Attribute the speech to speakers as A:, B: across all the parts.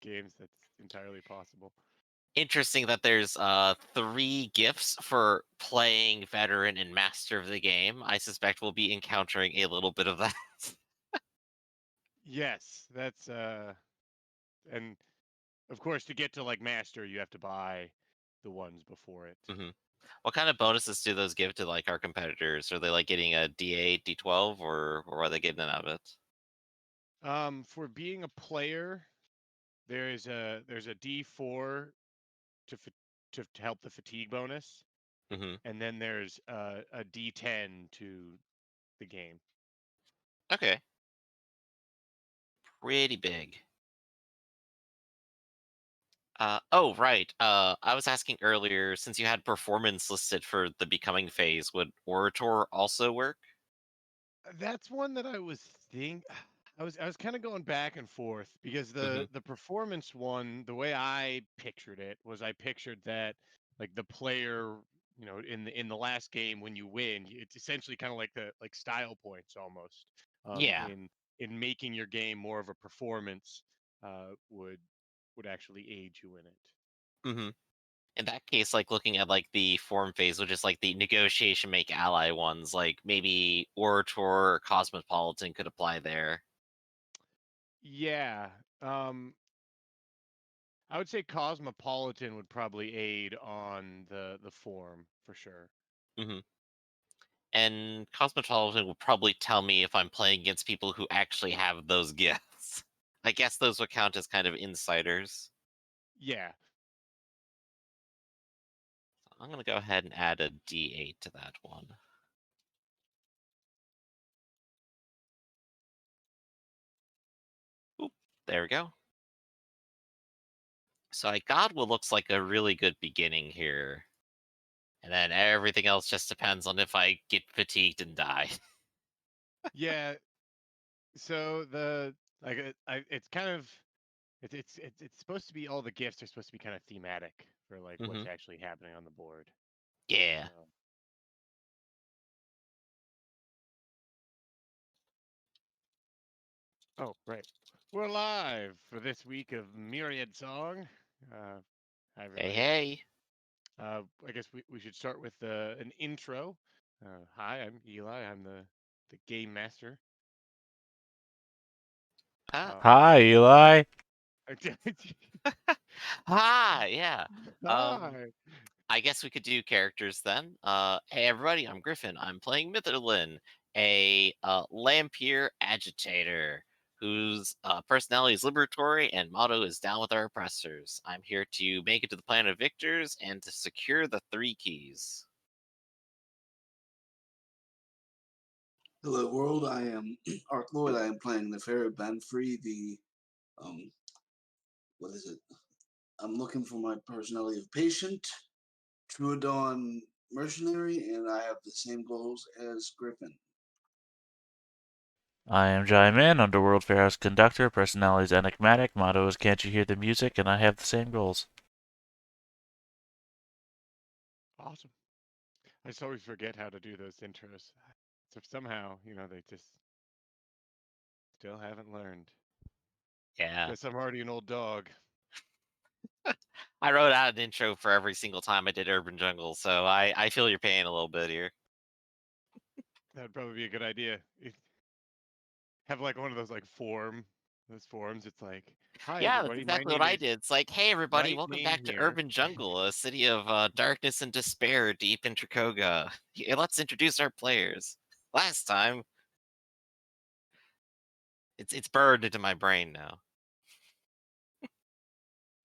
A: games, that's entirely possible.
B: Interesting that there's 3 gifts for playing veteran and master of the game. I suspect we'll be encountering a little bit of that.
A: Yes, that's and of course to get to like master, you have to buy the ones before it.
B: hmm What kind of bonuses do those give to like our competitors? Are they like getting a D8, D12, or are they getting out of it?
A: For being a player, there's a D4 to to help the fatigue bonus,
B: hmm
A: and then there's a D10 to the game.
B: Okay, pretty big. Oh, right. I was asking earlier, since you had performance listed for the becoming phase, would orator also work?
A: That's one that I was think I was kind of going back and forth because
B: hmm
A: the performance one, the way I pictured it was I pictured that like the player, in the last game when you win, it's essentially kind of like the like style points almost. Um,
B: Yeah.
A: in in making your game more of a performance, would actually aid you in it.
B: hmm In that case, like looking at like the form phase, which is like the negotiation make ally ones, like maybe orator or cosmopolitan could apply there.
A: Yeah. Um, I would say Cosmopolitan would probably aid on the form for sure.
B: hmm And cosmopolitan will probably tell me if I'm playing against people who actually have those gifts. I guess those would count as kind of insiders.
A: Yeah.
B: I'm gonna go ahead and add a D8 to that one. Oop, there we go. So I got what looks like a really good beginning here. And then everything else just depends on if I get fatigued and die.
A: Yeah. So the like it's kind of it's supposed to be all the gifts are supposed to be kind of thematic for like what's
B: hmm
A: actually happening on the board.
B: Yeah.
A: Um, oh, right. We're live for this week of Myriad Song. Uh, Hi
B: Hey,
A: everybody.
B: hey.
A: I guess we should start with an intro. Hi, I'm Eli. I'm the game master.
B: Ah,
A: Um,
C: Hi, Eli.
B: hi, yeah. Um,
A: Hi.
B: I guess we could do characters then. Hey everybody, I'm Griffin. I'm playing Mitherlin, a Lampier agitator whose personality is liberatory and motto is down with our oppressors. I'm here to make it to the planet of victors and to secure the 3 keys.
D: Hello, world. I am Ark Lloyd. I am playing the Fairy Banfree, the um, what is it? I'm looking for my personality of patient, Truodon mercenary, and I have the same goals as Griffin.
C: I am Jaimin, Underworld Fairhouse Conductor. Personality is enigmatic. Motto is Can't you hear the music? And I have the same goals.
A: Awesome. I just always forget how to do those intros. So somehow, they just still haven't learned.
B: Yeah.
A: Guess I'm already an old dog.
B: I wrote out an intro for every single time I did Urban Jungle, so I feel your pain a little bit here.
A: That'd probably be a good idea. Have like one of those like those forums. It's like, hi
B: Yeah, that's
A: everybody, my
B: exactly what
A: name
B: I
A: is
B: did. It's like, hey everybody,
A: right
B: welcome
A: name
B: back to
A: here.
B: Urban Jungle, a city of darkness and despair deep in Trakoga. Yeah, let's introduce our players. Last time, it's burned into my brain now.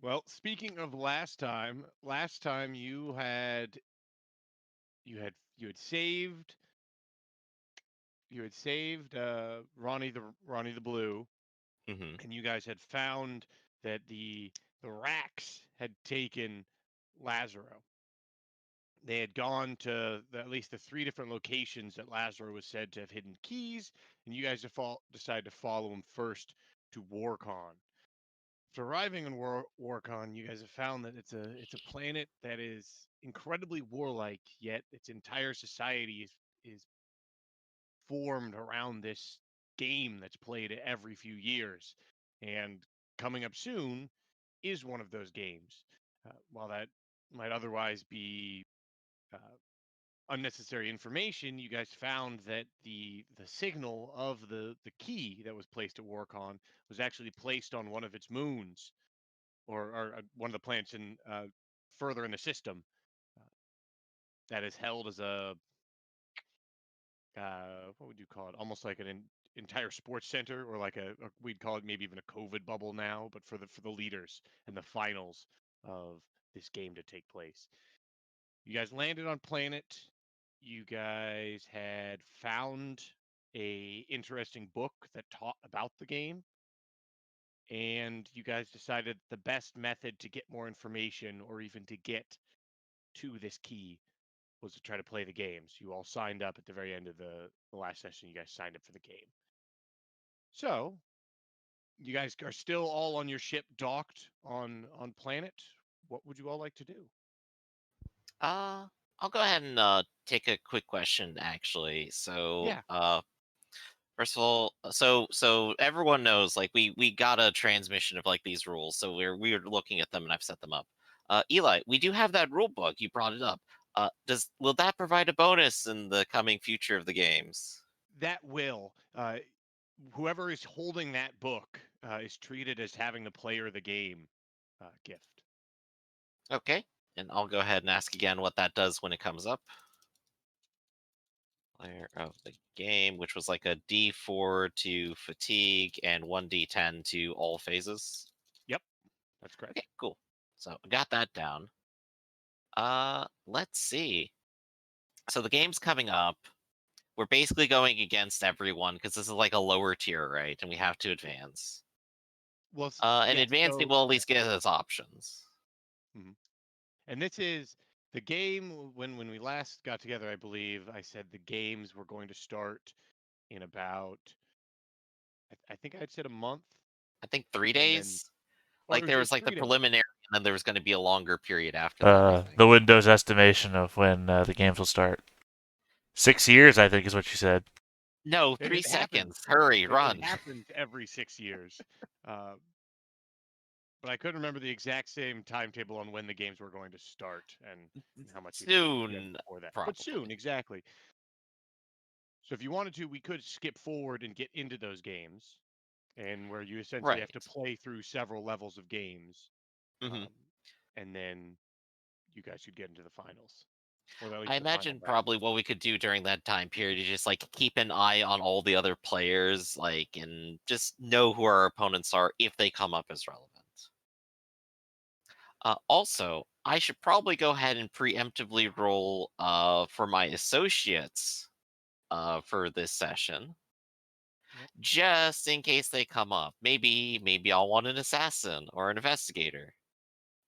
A: Well, speaking of last time you had saved Ronnie the Blue,
B: hmm
A: and you guys had found that the Racks had taken Lazaro. They had gone to at least the 3 different locations that Lazaro was said to have hidden keys, and you guys decided to follow him first to Warcon. So arriving in Warcon, you guys have found that it's a planet that is incredibly warlike, yet its entire society is formed around this game that's played every few years. And coming up soon is one of those games. While that might otherwise be uh, unnecessary information, you guys found that the signal of the key that was placed at Warcon was actually placed on one of its moons, or one of the planets in further in the system, uh, that is held as a what would you call it? Almost like an entire sports center, or like we'd call it maybe even a COVID bubble now, but for the leaders and the finals of this game to take place. You guys landed on planet. You guys had found a interesting book that taught about the game, and you guys decided the best method to get more information or even to get to this key was to try to play the games. You all signed up at the very end of the last session. You guys signed up for the game. So you guys are still all on your ship docked on planet. What would you all like to do?
B: Uh, I'll go ahead and take a quick question actually. So,
A: Yeah,
B: first of all, so everyone knows like we got a transmission of like these rules, so we're looking at them and I've set them up. Eli, we do have that rule book. You brought it up. Does will that provide a bonus in the coming future of the games?
A: that will. Whoever is holding that book is treated as having the player of the game gift.
B: Okay, and I'll go ahead and ask again what that does when it comes up. Player of the game, which was like a D4 to fatigue and 1D10 to all phases.
A: Yep, that's correct.
B: Okay, cool. So I got that down. Let's see. So the game's coming up. We're basically going against everyone because this is like a lower tier, right? And we have to advance.
A: Well,
B: And
A: yes.
B: advancing will at least give us options.
A: Mhm. And this is the game. When we last got together, I believe I said the games were going to start in about. I think I'd said a month,
B: I think 3 days.
A: or
B: Like there
A: it's
B: was like the
A: 3 days.
B: preliminary, and then there was going to be a longer period after that. I think.
C: The Windows estimation of when the games will start. 6 years, I think, is what you said.
B: No,
A: It,
B: 3 seconds.
A: happens.
B: Hurry,
A: It
B: run.
A: happens every 6 years. Uh, but I couldn't remember the exact same timetable on when the games were going to start and how much you'd see you guys
B: Soon,
A: before that. But soon,
B: probably.
A: exactly. So if you wanted to, we could skip forward and get into those games, and where you essentially have
B: Right.
A: to play through several levels of games,
B: hmm
A: um, and then you guys could get into the finals, or at
B: I
A: least the final
B: imagine
A: battle.
B: probably what we could do during that time period is just like keep an eye on all the other players, like, and just know who our opponents are if they come up as relevant. Also, I should probably go ahead and preemptively roll for my associates for this session,
A: Yep.
B: just in case they come up. Maybe I'll want an assassin or an investigator.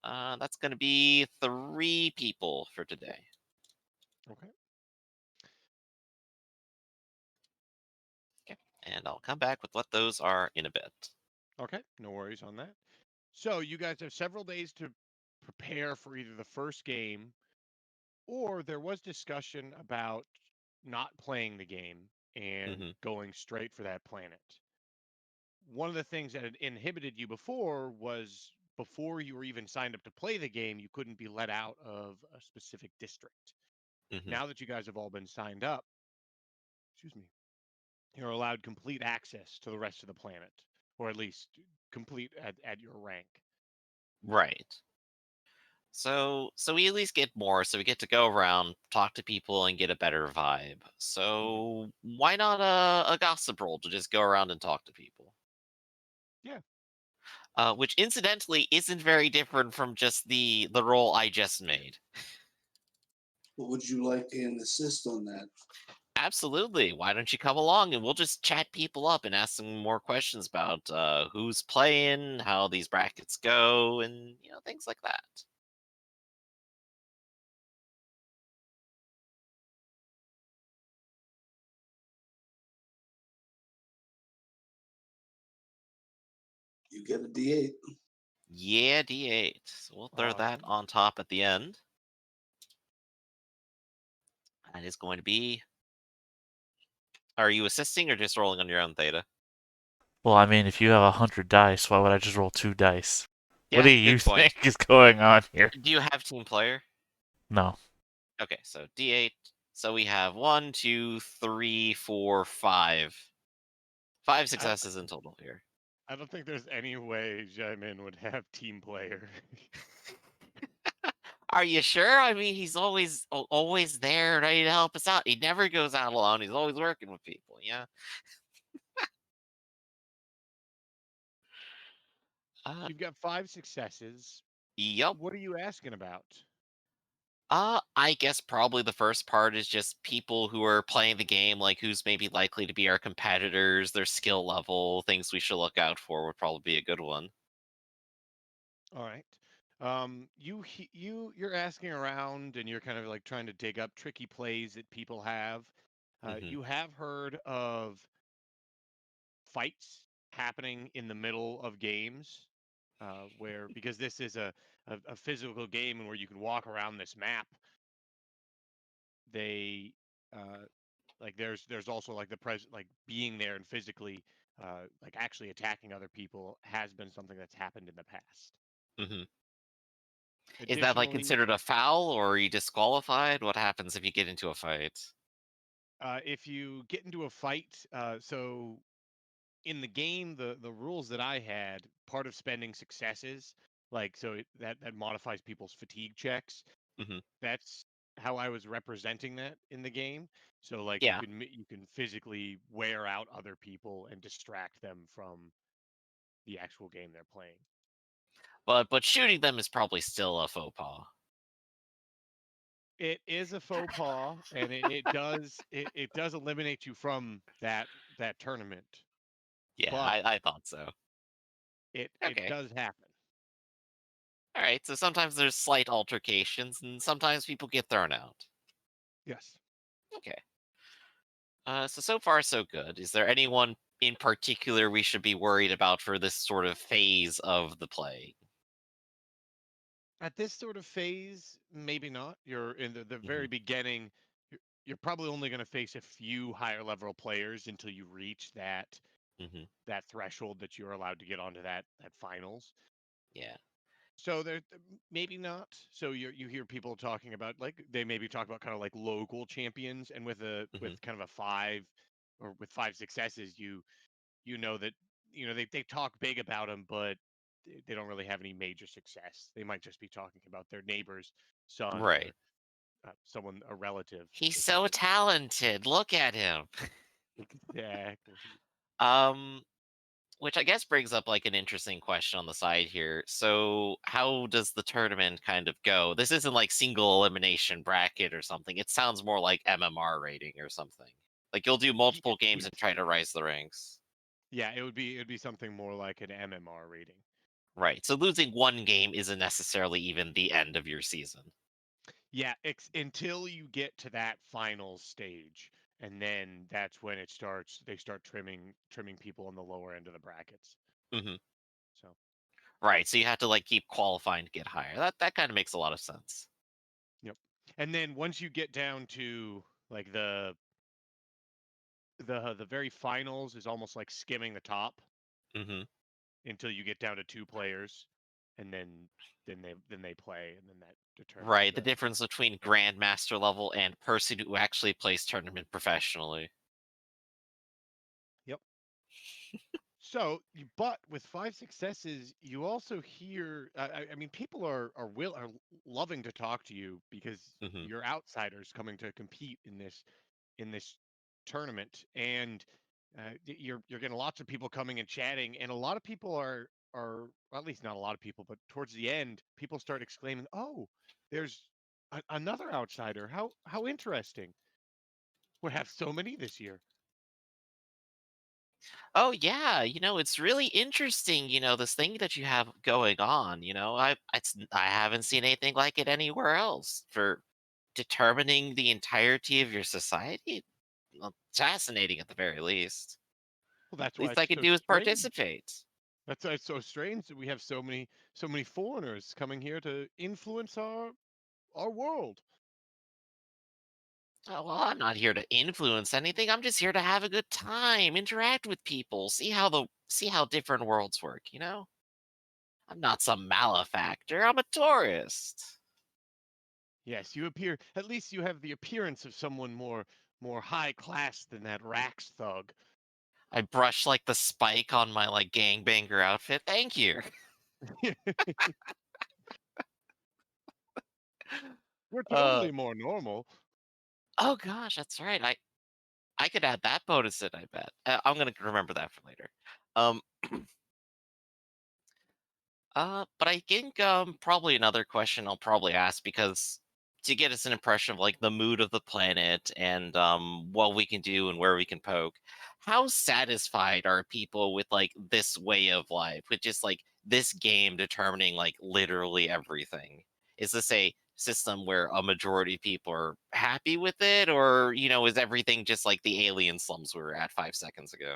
B: That's going to be 3 people for today.
A: Okay.
B: Okay, and I'll come back with what those are in a bit.
A: Okay. No worries on that. So you guys have several days to prepare for either the first game, or there was discussion about not playing the game and
B: hmm
A: going straight for that planet. One of the things that had inhibited you before was before you were even signed up to play the game, you couldn't be let out of a specific district.
B: hmm
A: Now that you guys have all been signed up, excuse me, you're allowed complete access to the rest of the planet, or at least complete at your rank.
B: Right. So we at least get more, so we get to go around, talk to people, and get a better vibe.
A: Mhm.
B: So why not a gossip roll to just go around and talk to people?
A: Yeah.
B: Which incidentally isn't very different from just the role I just made.
D: But would you like an assist on that?
B: Absolutely. Why don't you come along and we'll just chat people up and ask them more questions about who's playing, how these brackets go, and things like that.
D: You get a D8.
B: Yeah, D8. So we'll throw that
A: Awesome.
B: on top at the end. That is going to be. Are you assisting or just rolling on your own theta?
C: Well, I mean, if you have 100 dice, why would I just roll 2 dice? What do
B: Yeah,
C: you
B: good point.
C: think is going on here?
B: Do you have team player?
C: No.
B: Okay, so D8. So we have one, two, three, four, five. Five
A: I don't,
B: successes in total here.
A: I don't think there's any way Jamin would have team player.
B: Are you sure? I mean, he's always there, ready to help us out. He never goes out alone. He's always working with people. Yeah. Uh,
A: You've got 5 successes.
B: yep.
A: What are you asking about?
B: I guess probably the first part is just people who are playing the game, like who's maybe likely to be our competitors, their skill level, things we should look out for would probably be a good one.
A: All right. You're asking around and you're kind of like trying to dig up tricky plays that people have.
B: Hmm.
A: You have heard of fights happening in the middle of games, where because this is a physical game and where you can walk around this map, they like there's also like the pres like being there and physically like actually attacking other people has been something that's happened in the past.
B: Hmm. Is that like
A: Additionally,
B: considered a foul, or are you disqualified? What happens if you get into a fight?
A: if you get into a fight, so in the game, the rules that I had, part of spending successes, like that modifies people's fatigue checks.
B: Hmm.
A: That's how I was representing that in the game. So like
B: Yeah,
A: you can physically wear out other people and distract them from the actual game they're playing.
B: but shooting them is probably still a faux pas.
A: It is a faux pas, and it does eliminate you from that tournament,
B: Yeah,
A: but
B: I thought so.
A: it
B: Okay.
A: does happen.
B: All right. So sometimes there's slight altercations, and sometimes people get thrown out.
A: Yes.
B: Okay. So far so good. Is there anyone in particular we should be worried about for this sort of phase of the play?
A: At this sort of phase, maybe not. You're in the
B: Hmm.
A: very beginning. You're probably only going to face a few higher level players until you reach
B: Hmm.
A: that threshold that you're allowed to get onto that finals.
B: Yeah.
A: So there, maybe not. So you hear people talking about like they maybe talk about kind of like local champions, and
B: Hmm.
A: with kind of a five or with 5 successes, you know that they talk big about them, but they don't really have any major success. They might just be talking about their neighbor's son
B: Right.
A: or someone a relative
B: He's
A: or
B: so
A: something.
B: talented. Look at him.
A: Exactly.
B: Um, which I guess brings up like an interesting question on the side here. So, how does the tournament kind of go? This isn't like single elimination bracket or something. It sounds more like MMR rating or something. Like you'll do multiple games and
A: Yes.
B: try to rise the ranks.
A: Yeah, it'd be something more like an MMR rating.
B: Right. So losing one game isn't necessarily even the end of your season.
A: Yeah, until you get to that final stage, and then that's when it starts. They start trimming people on the lower end of the brackets.
B: Hmm.
A: So,
B: Right. So you have to like keep qualifying to get higher. That kind of makes a lot of sense.
A: yep. And then once you get down to like the very finals is almost like skimming the top
B: Hmm.
A: until you get down to 2 players, and then they play, and then that determines
B: Right. The difference between grandmaster level and person who actually plays tournament professionally.
A: yep. So, but with 5 successes, you also hear. I mean, people are loving to talk to you because
B: Hmm.
A: you're outsiders coming to compete in this tournament, and you're getting lots of people coming and chatting, and a lot of people are well, at least not a lot of people, but towards the end, people start exclaiming, "Oh, there's another outsider! How interesting! We have so many this year."
B: Oh yeah, it's really interesting. This thing that you have going on. I haven't seen anything like it anywhere else for determining the entirety of your society. Well, fascinating at the very least.
A: Well, that's why
B: Least
A: it's
B: I can
A: so
B: do is
A: strange.
B: participate.
A: That's why it's so strange that we have so many foreigners coming here to influence our world.
B: Oh, well, I'm not here to influence anything. I'm just here to have a good time, interact with people, see how different worlds work. I'm not some malefactor. I'm a tourist.
A: Yes, you appear. At least you have the appearance of someone more high class than that Rax thug.
B: I brush like the spike on my like gangbanger outfit. Thank you.
A: We're
B: Uh
A: totally more normal.
B: oh gosh, that's right. I could add that bonus in, I bet. I'm gonna remember that for later. Um, but I think probably another question I'll probably ask because to get us an impression of like the mood of the planet and what we can do and where we can poke. How satisfied are people with like this way of life, with just like this game determining like literally everything? Is this a system where a majority of people are happy with it, or is everything just like the alien slums we were at 5 seconds ago?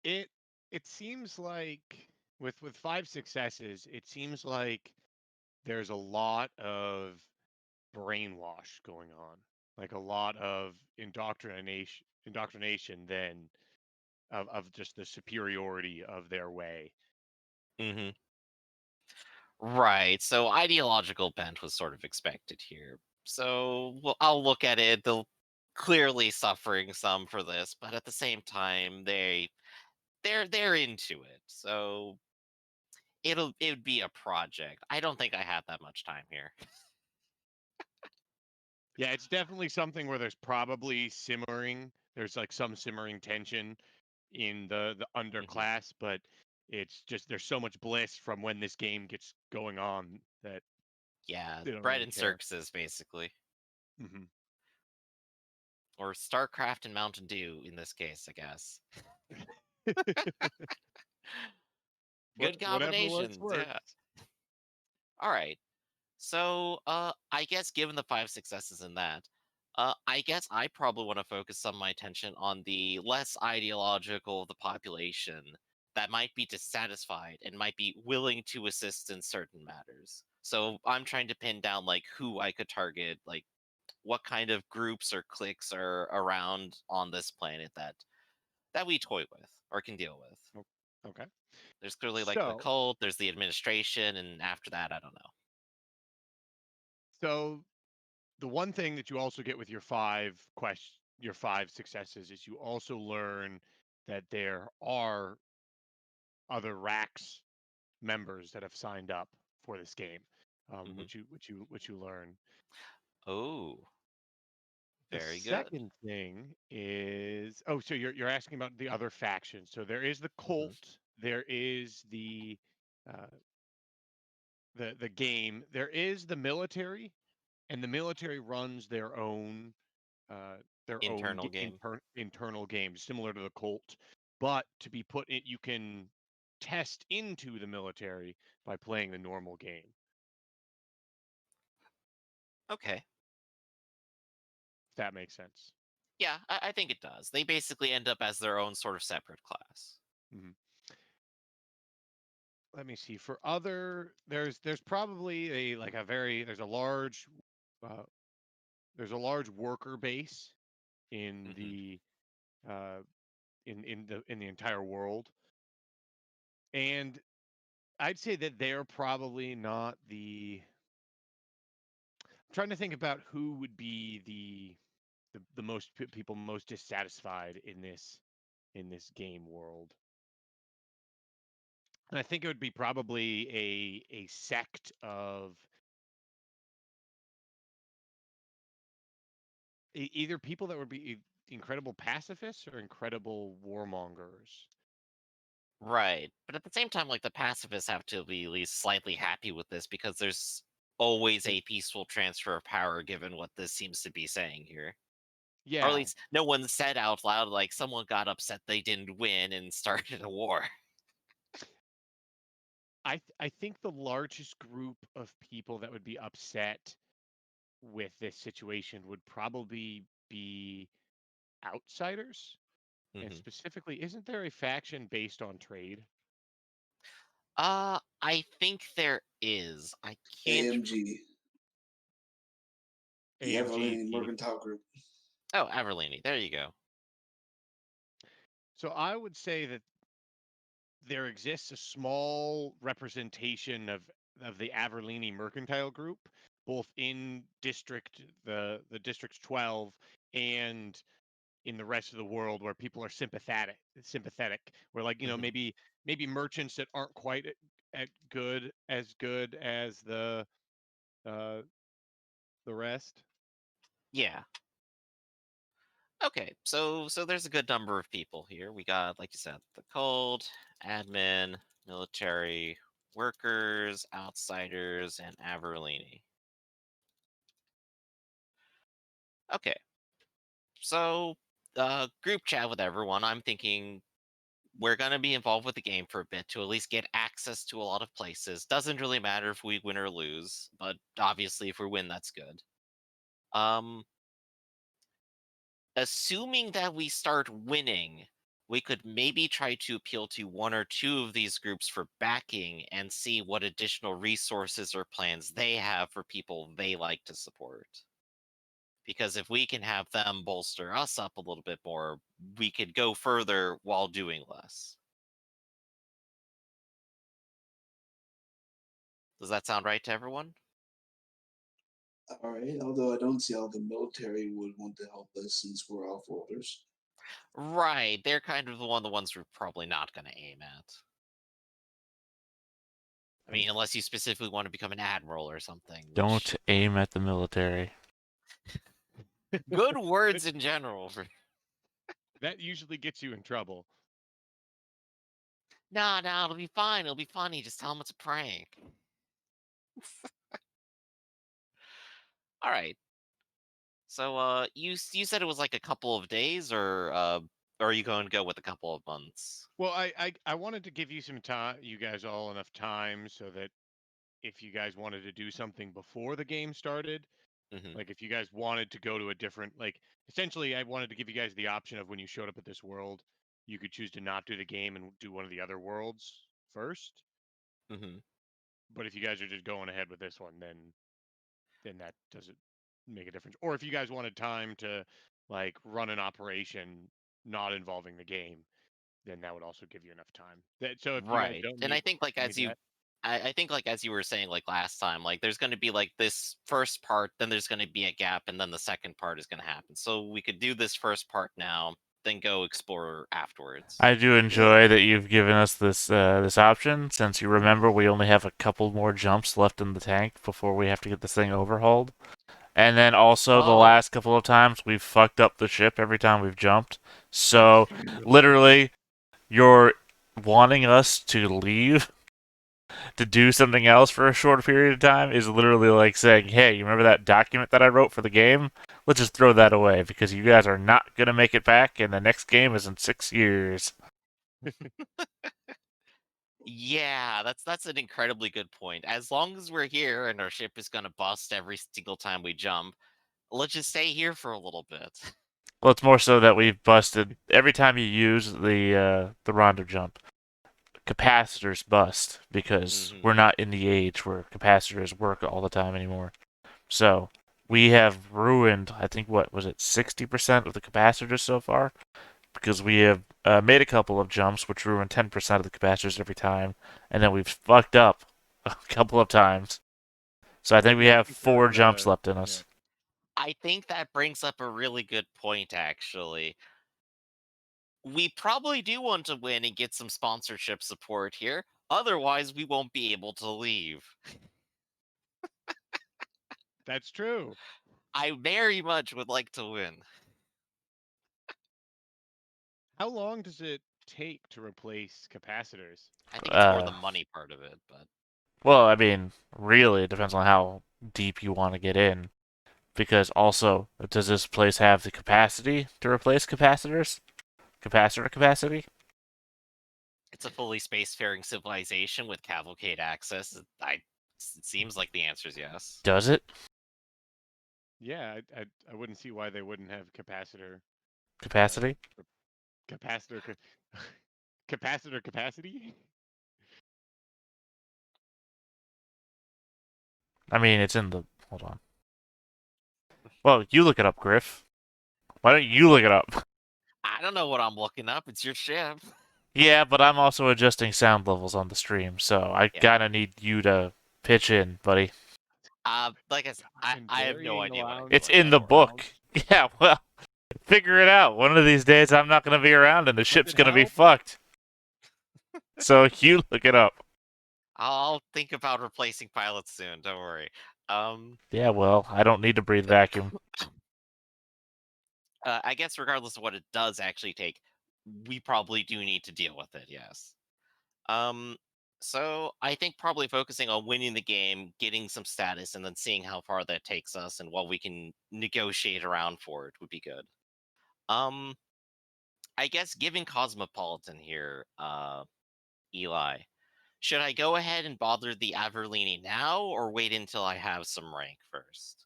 A: It it seems like with five successes, it seems like there's a lot of brainwash going on, like a lot of indoctrination then of just the superiority of their way.
B: Hmm. Right. So ideological bent was sort of expected here. So well, I'll look at it. They'll clearly suffering some for this, but at the same time, they're into it. So it would be a project. I don't think I have that much time here.
A: Yeah, it's definitely something where there's like some simmering tension in the
B: Hmm.
A: underclass, but it's just there's so much bliss from when this game gets going on that
B: Yeah,
A: they don't
B: bread
A: really
B: and
A: care.
B: circuses basically,
A: Hmm.
B: or StarCraft and Mountain Dew in this case, I guess.
A: But
B: Good
A: whatever works
B: combinations. Yeah.
A: works.
B: All right. So, I guess given the five successes in that, I guess I probably want to focus some of my attention on the less ideological of the population that might be dissatisfied and might be willing to assist in certain matters. So I'm trying to pin down like who I could target, like what kind of groups or cliques are around on this planet that we toy with or can deal with.
A: O- Okay.
B: There's clearly like the
A: So
B: cult, there's the administration, and after that, I don't know.
A: so the one thing that you also get with your five successes is you also learn that there are other racks members that have signed up for this game,
B: Hmm.
A: which you learn.
B: Oh,
A: The
B: very good.
A: second thing is, oh, so you're asking about the other factions. So there is the
B: Mhm,
A: cult, there is uh, the game, there is the military, and the military runs uh, their own
B: internal game.
A: internal games similar to the cult, but to be put in, you can test into the military by playing the normal game.
B: Okay.
A: If that makes sense.
B: Yeah, I think it does. They basically end up as their own sort of separate class.
A: Mhm. Let me see. For other, there's probably a like a very uh, there's a large worker base in
B: Hmm.
A: the uh, in the entire world, and I'd say that they're probably not the. I'm trying to think about who would be the most people most dissatisfied in this game world. And I think it would be probably a sect of either people that would be incredible pacifists or incredible warmongers.
B: Right. But at the same time, like the pacifists have to be at least slightly happy with this because there's always
A: There-
B: a peaceful transfer of power given what this seems to be saying here. Or at
A: Yeah,
B: least no one said out loud like someone got upset they didn't win and started a war.
A: I think the largest group of people that would be upset with this situation would probably be outsiders. And
B: Hmm.
A: specifically, isn't there a faction based on trade?
B: I think there is. I can't.
D: AMG, the
A: AMG.
D: Everly Mercantile Group.
B: Oh, Everlini. There you go.
A: So I would say that there exists a small representation of the Averlini Mercantile Group, both in the District 12 and in the rest of the world, where people are sympathetic, where, like,
B: Hmm.
A: maybe merchants that aren't quite at good as uh the rest.
B: Yeah. Okay, so there's a good number of people here. We got, like you said, the cold, admin, military, workers, outsiders, and Averlini. Okay, so group chat with everyone. I'm thinking we're gonna be involved with the game for a bit to at least get access to a lot of places. Doesn't really matter if we win or lose, but obviously if we win, that's good. Um, assuming that we start winning, we could maybe try to appeal to one or two of these groups for backing and see what additional resources or plans they have for people they like to support. Because if we can have them bolster us up a little bit more, we could go further while doing less. Does that sound right to everyone?
D: All right. Although I don't see how the military would want to help us since we're off orders.
B: Right, they're kind of the ones we're probably not going to aim at. I mean, unless you specifically want to become an admiral or something. Which...
C: Don't aim at the military.
B: Good words in general.
A: That usually gets you in trouble.
B: No, it'll be fine. It'll be funny. Just tell them it's a prank. All right. So, you said it was like a couple of days, or are you going to go with a couple of months?
A: Well, I wanted to give you some time, you guys all enough time, so that if you guys wanted to do something before the game started,
B: Hmm.
A: like if you guys wanted to go to a different, like, essentially I wanted to give you guys the option of when you showed up at this world, you could choose to not do the game and do one of the other worlds first.
B: Hmm.
A: But if you guys are just going ahead with this one, then that doesn't make a difference. Or if you guys wanted time to, like, run an operation not involving the game, then that would also give you enough time. So if you guys
B: Right.
A: don't
B: And I
A: need
B: think like
A: any of that.
B: I think like as you were saying like last time, like there's going to be like this first part, then there's going to be a gap, and then the second part is going to happen. So we could do this first part now, then go explore afterwards.
C: I do
D: Yeah.
C: enjoy that you've given us this option, since you remember we only have a couple more jumps left in the tank before we have to get this thing overhauled. And then also the
B: Oh,
C: last couple of times we've fucked up the ship every time we've jumped. So literally, you're wanting us to leave to do something else for a short period of time is literally like saying, "Hey, you remember that document that I wrote for the game? Let's just throw that away because you guys are not gonna make it back, and the next game is in 6 years."
B: yeah, that's an incredibly good point. As long as we're here and our ship is going to bust every single time we jump, let's just stay here for a little bit.
C: Well, it's more so that we've busted every time you use the rondo jump. Capacitors bust because
B: Hmm.
C: we're not in the age where capacitors work all the time anymore. So we have ruined, I think, what was it, 60% of the capacitors so far? Because we have made a couple of jumps which ruin 10% of the capacitors every time, and then we've fucked up a couple of times. So I think
A: I'm
C: we have
A: looking
C: four
A: for
C: jumps
A: the
C: left in
A: yeah.
C: us.
B: I think that brings up a really good point, actually. We probably do want to win and get some sponsorship support here. Otherwise, we won't be able to leave.
A: That's true.
B: I very much would like to win.
A: How long does it take to replace capacitors?
B: I think it's more the
C: Uh,
B: money part of it, but
C: well, I mean, really, it depends on how deep you want to get in. Because also, does this place have the capacity to replace capacitors? Capacitor capacity?
B: it's a fully spacefaring civilization with cavalcade access. It seems like the answer is yes.
C: Does it?
A: Yeah, I wouldn't see why they wouldn't have uh,
C: Capacity?
A: capacitor capacitor capacity.
C: I mean, it's in the. Hold on. Well, you look it up, Griff. Why don't you look it up?
B: I don't know what I'm looking up. It's your ship.
C: Yeah, but I'm also adjusting sound levels on the stream, so I
B: Yeah.
C: kind of need you to pitch in, buddy.
B: Like I said,
A: Fucking
B: I have no
A: varying
B: idea what I'm
A: around
C: It's
B: doing.
C: in the book.
A: backgrounds.
C: Yeah, well, figure it out. One of these days I'm not going to be around and the
A: Does
C: ship's
A: it
C: going to be
A: help?
C: fucked. So you look it up.
B: I'll think about replacing pilots soon. Don't worry.
C: Yeah, well, I don't need to breathe vacuum.
B: I guess regardless of what it does actually take, we probably do need to deal with it. Yes. Um. So I think probably focusing on winning the game, getting some status, and then seeing how far that takes us and what we can negotiate around for it would be good. Um. I guess giving Cosmopolitan here, Eli. Should I go ahead and bother the Averlini now, or wait until I have some rank first?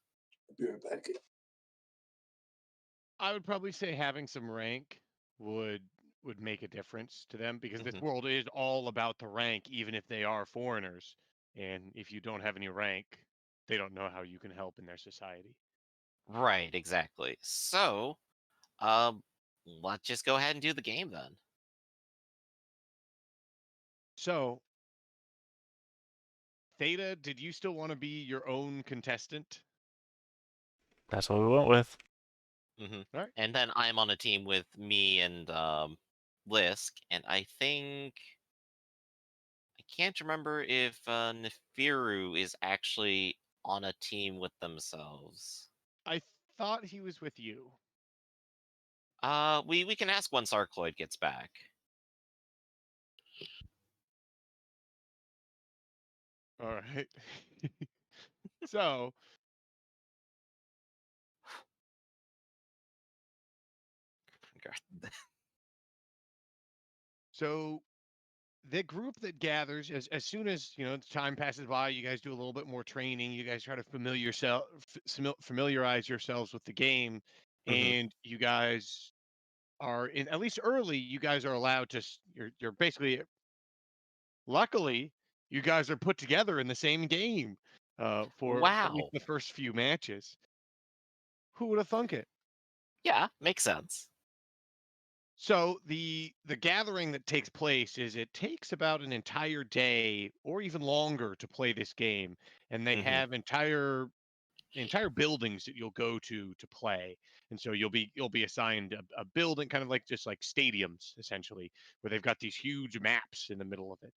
D: I'll be right back.
A: I would probably say having some rank would would make a difference to them because this
B: Mhm.
A: world is all about the rank, even if they are foreigners. And if you don't have any rank, they don't know how you can help in their society.
B: Right, exactly. So, um, let's just go ahead and do the game then.
A: So, Theta, did you still want to be your own contestant?
C: That's what we went with.
B: hmm
A: All right.
B: And then I'm on a team with me and Lisk, and I think I can't remember if Nefiru is actually on a team with themselves.
A: I thought he was with you.
B: We can ask once Arcloid gets back.
A: All right. So, so the group that gathers as soon as time passes by, you guys do a little bit more training, you guys try to familiarize yourselves with the game,
B: hmm
A: and you guys are in, at least early, you guys are allowed to you're basically, luckily, you guys are put together in the same game for at least
B: Wow.
A: the first few matches. Who would have thunk it?
B: Yeah, makes sense.
A: So the gathering that takes place is, it takes about an entire day or even longer to play this game, and they
B: hmm
A: have entire buildings that you'll go to play. And so you'll be assigned a building, kind of like just like stadiums essentially, where they've got these huge maps in the middle of it.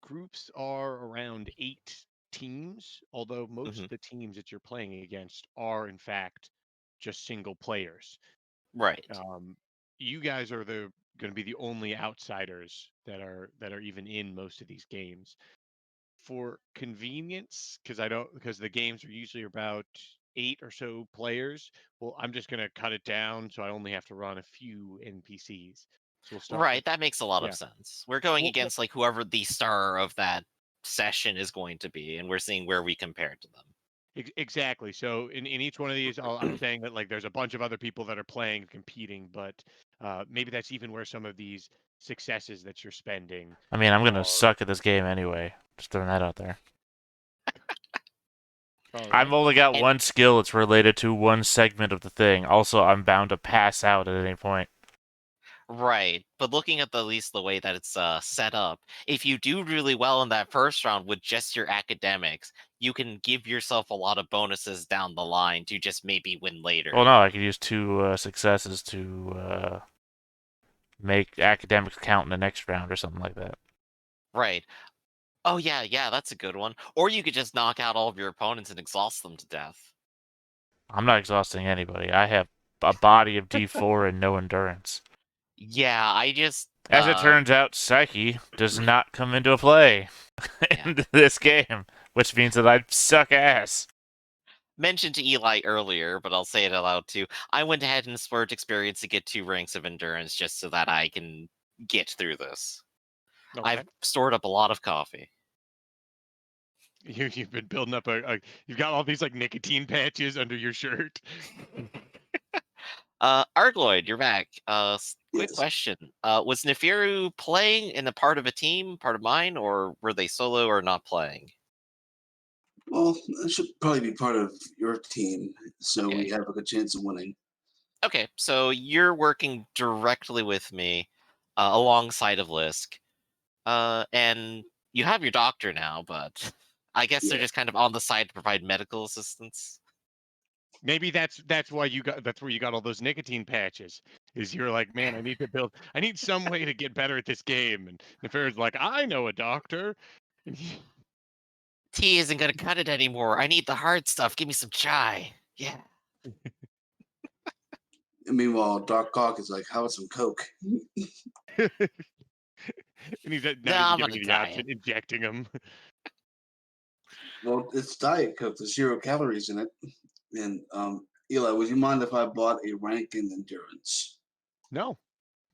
A: Groups are around 8 teams, although most
B: hmm
A: of the teams that you're playing against are in fact just single players.
B: Right.
A: um, you guys are the going to be the only outsiders that are even in most of these games. For convenience, because the games are usually about 8 or so players. Well, I'm just going to cut it down so I only have to run a few NPCs. So we'll start with,
B: Right, that makes a lot of
A: yeah.
B: sense. We're going
A: Well,
B: against like whoever the star of that session is going to be, and we're seeing where we compare to them.
A: exactly. So in each one of these, I'm saying that like there's a bunch of other people that are playing, competing, but maybe that's even where some of these successes that you're spending
C: I mean, I'm going to
A: are.
C: suck at this game anyway. Just throwing that out there.
A: All
C: I've
A: right.
C: only got
B: And
C: one skill that's related to one segment of the thing. Also, I'm bound to pass out at any point.
B: right, but looking at at least the way that it's set up, if you do really well in that first round with just your academics, you can give yourself a lot of bonuses down the line to just maybe win
C: Well,
B: later.
C: no, I could use two successes to make academics count in the next round or something like that.
B: Right. Oh yeah, yeah, that's a good one. Or you could just knock out all of your opponents and exhaust them to death.
C: I'm not exhausting anybody. I have a body of D4 and no endurance.
B: Yeah, I just
C: As it turns out, Psyche does not come into play
B: yeah.
C: in this game, which means that I suck ass.
B: Mentioned to Eli earlier, but I'll say it aloud too. I went ahead and splurged experience to get 2 ranks of endurance just so that I can get through this. I've
A: Okay.
B: stored up a lot of coffee.
A: You've been building up you've got all these like nicotine patches under your shirt.
B: Argloid, you're back. Quick
D: Yes.
B: question. Was Nefiru playing in a part of a team, part of mine, or were they solo or not playing?
D: Well, that should probably be part of your team, so we
B: Okay.
D: have a good chance of winning.
B: Okay, so you're working directly with me. alongside of Lisk. And you have your doctor now, but I guess they're
D: Yeah.
B: just kind of on the side to provide medical assistance.
A: Maybe that's why that's where you got all those nicotine patches. Is you're like, man, I need some way to get better at this game. And Nefari's like, I know a doctor.
B: Tea isn't gonna cut it anymore. I need the hard stuff. Give me some chai. Yeah.
D: And meanwhile, Doc Ock is like, how about some Coke?
A: And he's
B: No,
A: not even
B: I'm on
A: giving
B: a
A: you the option,
B: diet.
A: injecting him.
D: Well, it's Diet Coke. There's 0 calories in it. And Eli, would you mind if I bought a rank in endurance?
A: No,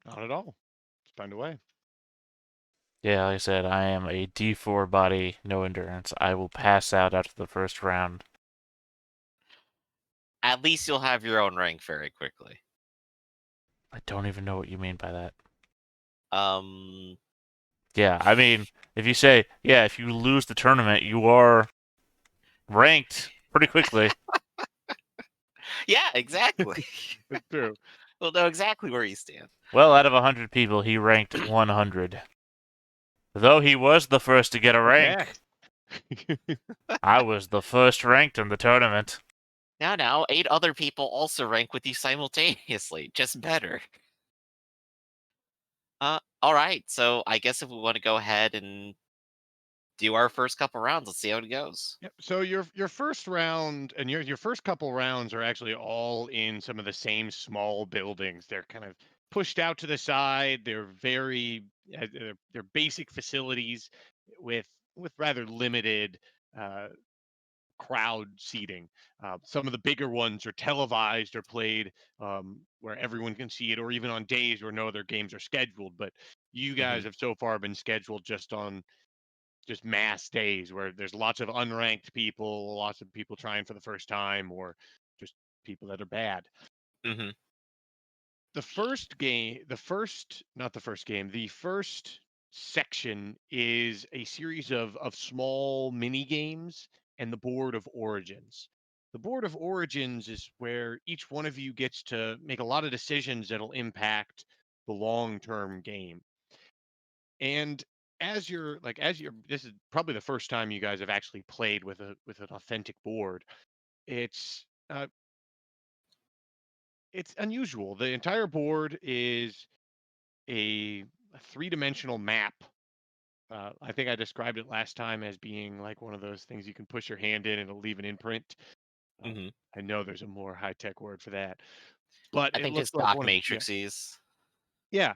A: not at all. Just find a way.
C: Yeah, like I said, I am a D4 body, no endurance. I will pass out after the first round.
B: At least you'll have your own rank very quickly.
C: I don't even know what you mean by that.
B: Um,
C: Yeah, I mean, if you say, yeah, if you lose the tournament, you are ranked pretty quickly.
B: yeah, exactly.
A: That's true.
B: We'll know exactly where you stand.
C: Well, out of 100 people, he ranked 100. Though he was the first to get a rank, I was the first ranked in the tournament.
B: Now, 8 other people also rank with you simultaneously, just better. All right. So I guess if we want to go ahead and do our first couple rounds, let's see how it goes.
A: Yep. So your first round and your first couple rounds are actually all in some of the same small buildings. They're kind of pushed out to the side. They're very they're basic facilities with rather limited uh, crowd seating. Some of the bigger ones are televised or played where everyone can see it, or even on days where no other games are scheduled. But you
B: hmm
A: guys have so far been scheduled just mass days where there's lots of unranked people, lots of people trying for the first time, or just people that are bad.
B: hmm
A: The first game, not the first game, the first section is a series of small mini games and the board of origins. The board of origins is where each one of you gets to make a lot of decisions that'll impact the long-term game. And as you're this is probably the first time you guys have actually played with an authentic board. It's it's unusual. The entire board is a three-dimensional map. I think I described it last time as being like one of those things you can push your hand in and it'll leave an imprint. Uh,
B: hmm
A: I know there's a more high-tech word for that, but
B: I
A: it
B: think
A: looks
B: just
A: like
B: doc
A: one of
B: matrices.
A: yeah.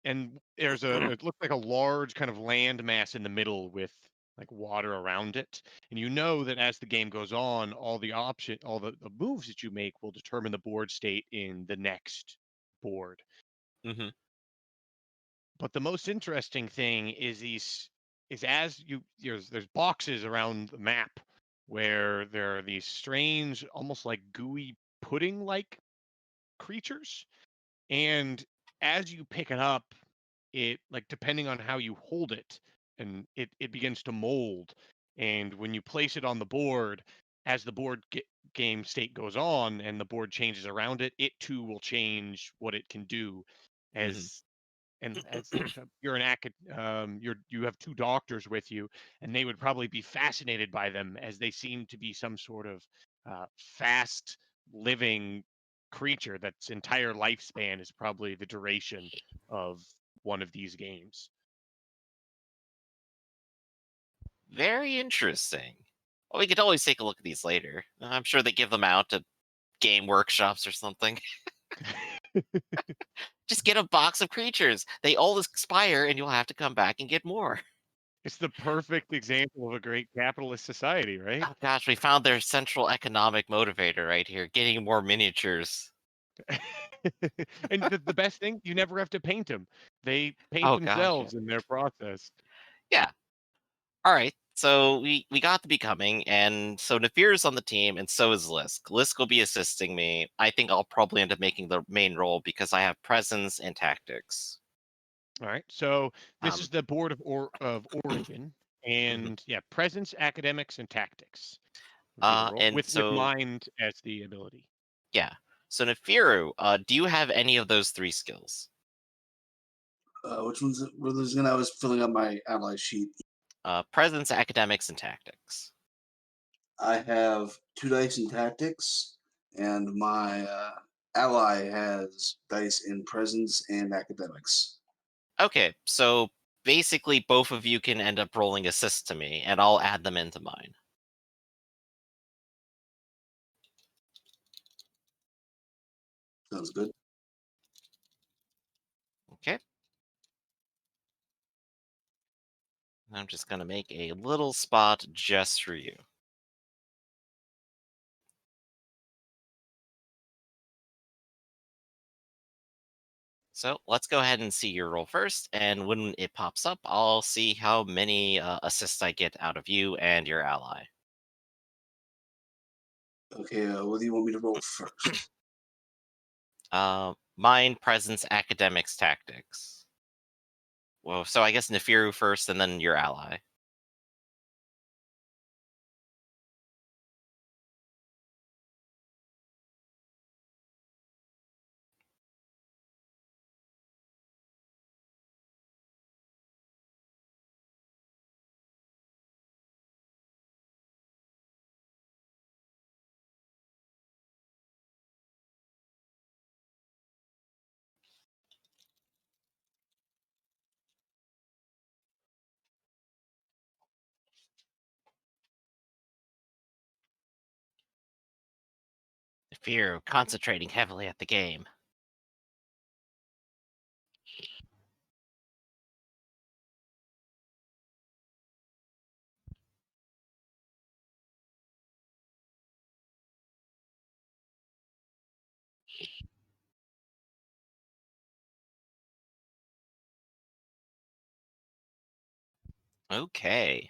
A: And it looks like a large kind of land mass in the middle with like water around it. And you know that as the game goes on, all the moves that you make will determine the board state in the next board.
B: hmm
A: But the most interesting thing is as there's boxes around the map where there are these strange, almost like gooey pudding like creatures. And as you pick it up, it like depending on how you hold it, and it begins to mold. And when you place it on the board, as the game state goes on and the board changes around it, it too will change what it can do.
B: hmm
A: As and as like you're an you have two doctors with you, and they would probably be fascinated by them as they seem to be some sort of fast living creature that's entire lifespan is probably the duration of one of these games.
B: Very interesting. Well, we could always take a look at these later. I'm sure they give them out at game workshops or something. Just get a box of creatures. They all expire, and you'll have to come back and get more.
A: It's the perfect example of a great capitalist society, right?
B: Oh gosh, we found their central economic motivator right here: getting more miniatures.
A: And the best thing, you never have to paint them. They paint
B: Oh gosh, yeah.
A: themselves in their process.
B: Yeah. All right. So we got the becoming, and so Nafir's on the team, and so is Lisk. Lisk will be assisting me. I think I'll probably end up making the main role because I have presence and tactics.
A: All right. So this is
B: Um.
A: the board of origin,
B: mhm.
A: and yeah, presence, academics, and tactics would be the role
B: And
A: with
B: so
A: mind as the ability.
B: yeah. So Nafiru, do you have any of those 3 skills?
D: Which ones were those again? I was filling up my ally sheet.
B: Presence, academics, and tactics.
D: I have 2 dice in tactics, and my ally has dice in presence and academics.
B: Okay, so basically both of you can end up rolling assists to me, and I'll add them into mine.
D: Sounds good.
B: Okay. I'm just going to make a little spot just for you. So let's go ahead and see your roll first, and when it pops up, I'll see how many assists I get out of you and your ally.
D: Okay, what do you want me to roll first?
B: Mine, presence, academics, tactics. Well, so I guess Nefiru first, and then your ally. Nefiru concentrating heavily at the game. Okay.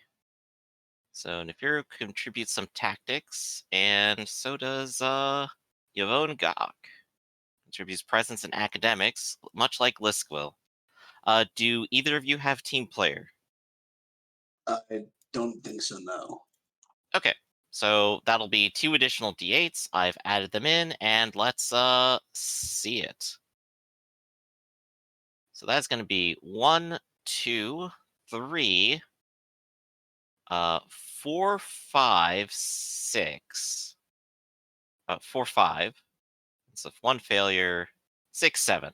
B: So Nefiru contributes some tactics, and so does Yvonne Gok. Contributes presence and academics, much like Lisk will. Do either of you have team player?
D: I don't think so, no.
B: Okay, so that'll be 2 additional d8s. I've added them in, and let's see it. So that's going to be 1, 2, 3, 4, 5, 6. 4, 5. So 1 failure, 6, 7.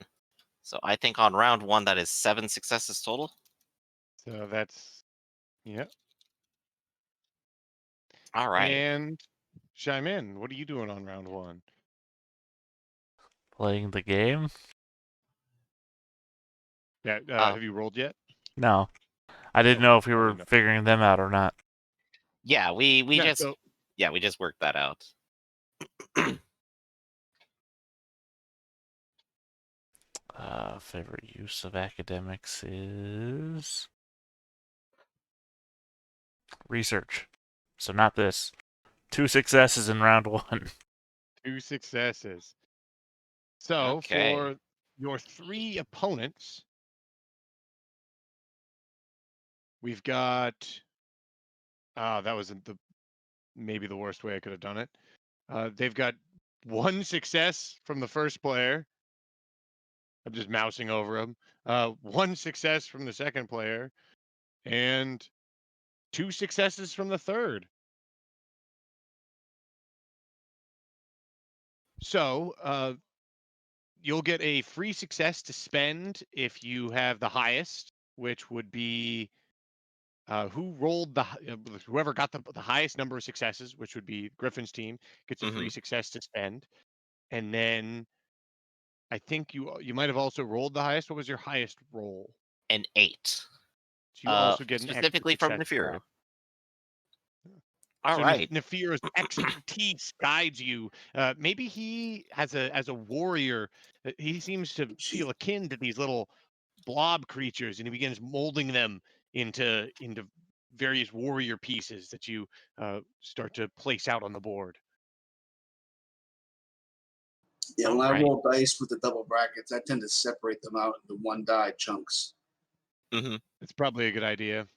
B: So I think on round 1 that is 7 successes total.
A: So that's yeah.
B: All right.
A: And chime in. What are you doing on round 1?
C: Playing the game?
A: Yeah.
B: Uh,
A: Have you rolled yet?
C: No. I didn't
A: Okay,
C: know if we
A: I
C: were
A: didn't know.
C: figuring them out or not.
B: yeah, we
A: Yeah.
B: just
A: So
B: we just worked that out.
C: Favorite use of academics is research. So not this. 2 successes in round 1.
A: 2 successes. So
B: Okay.
A: for your 3 opponents, we've got. That was maybe the worst way I could have done it. They've got 1 success from the first player. I'm just mousing over them. 1 success from the second player, and 2 successes from the third. So you'll get a free success to spend if you have the highest, which would be whoever got the highest number of successes, which would be Griffin's team, gets a free
B: Mm-hmm.
A: success to spend. And then I think you might have also rolled the highest. What was your highest roll?
B: An 8.
A: So you also get an extra
B: Specifically from
A: success for
B: Nefiru.
A: that.
B: All
A: So
B: right.
A: Nefir's expertise guides you. Maybe he, as a warrior, he seems to feel akin to these little blob creatures, and he begins molding them into various warrior pieces that you start to place out on the board.
D: Yeah, when
B: All
D: I
B: right.
D: roll dice with the double brackets, I tend to separate them out into 1 die chunks.
B: Mm-hmm.
A: It's probably a good idea.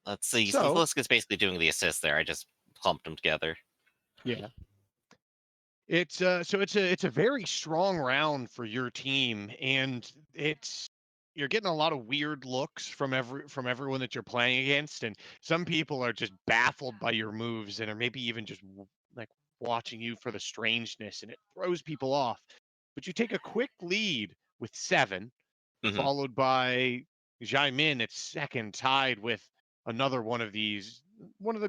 B: Let's see. Since
A: So
B: Lisk is basically doing the assist there, I just clumped them together.
A: yeah. It's it's a very strong round for your team, and you're getting a lot of weird looks from everyone that you're playing against, and some people are just baffled by your moves and are maybe even just like watching you for the strangeness, and it throws people off. But you take a quick lead with 7,
B: Hmm.
A: followed by Jaimin at second, tied with another one of the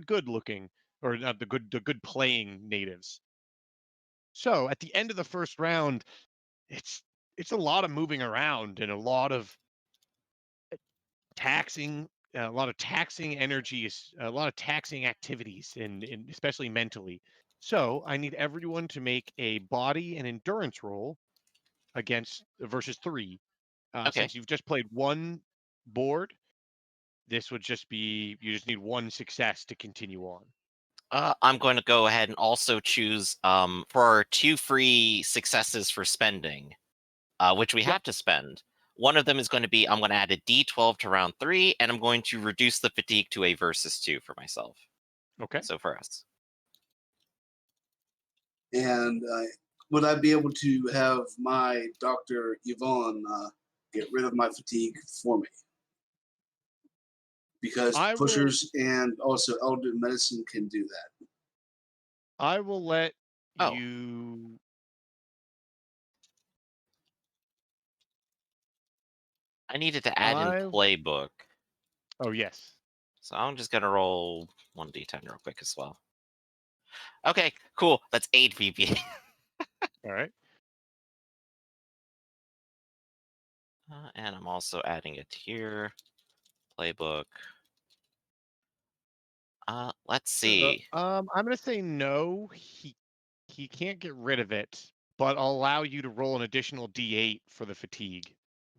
A: good looking, or not the good playing natives. So at the end of the first round, it's it's a lot of moving around and taxing a lot of taxing energies, a lot of taxing activities, and especially mentally. So I need everyone to make a body and endurance roll against versus 3.
B: Okay.
A: Since you've just played one board, this would just be you just need one success to continue on.
B: I'm going to go ahead and also choose for our 2 free successes for spending, which we
A: Yep.
B: have to spend. One of them is going to be I'm going to add a D12 to round 3, and I'm going to reduce the fatigue to a versus 2 for myself.
A: Okay.
B: So for us.
D: And would I be able to have my Dr. Yvonne get rid of my fatigue for me? Because
A: I will
D: pushers and also elder medicine can do that.
A: I will let
B: Oh,
A: you
B: I needed to add in
A: I
B: playbook.
A: oh yes.
B: So I'm just going to roll 1d10 real quick as well. Okay, cool. That's 8 VP.
A: All right.
B: And I'm also adding it here. Playbook. Let's see.
A: I'm gonna say no. He can't get rid of it, but I'll allow you to roll an additional D8 for the fatigue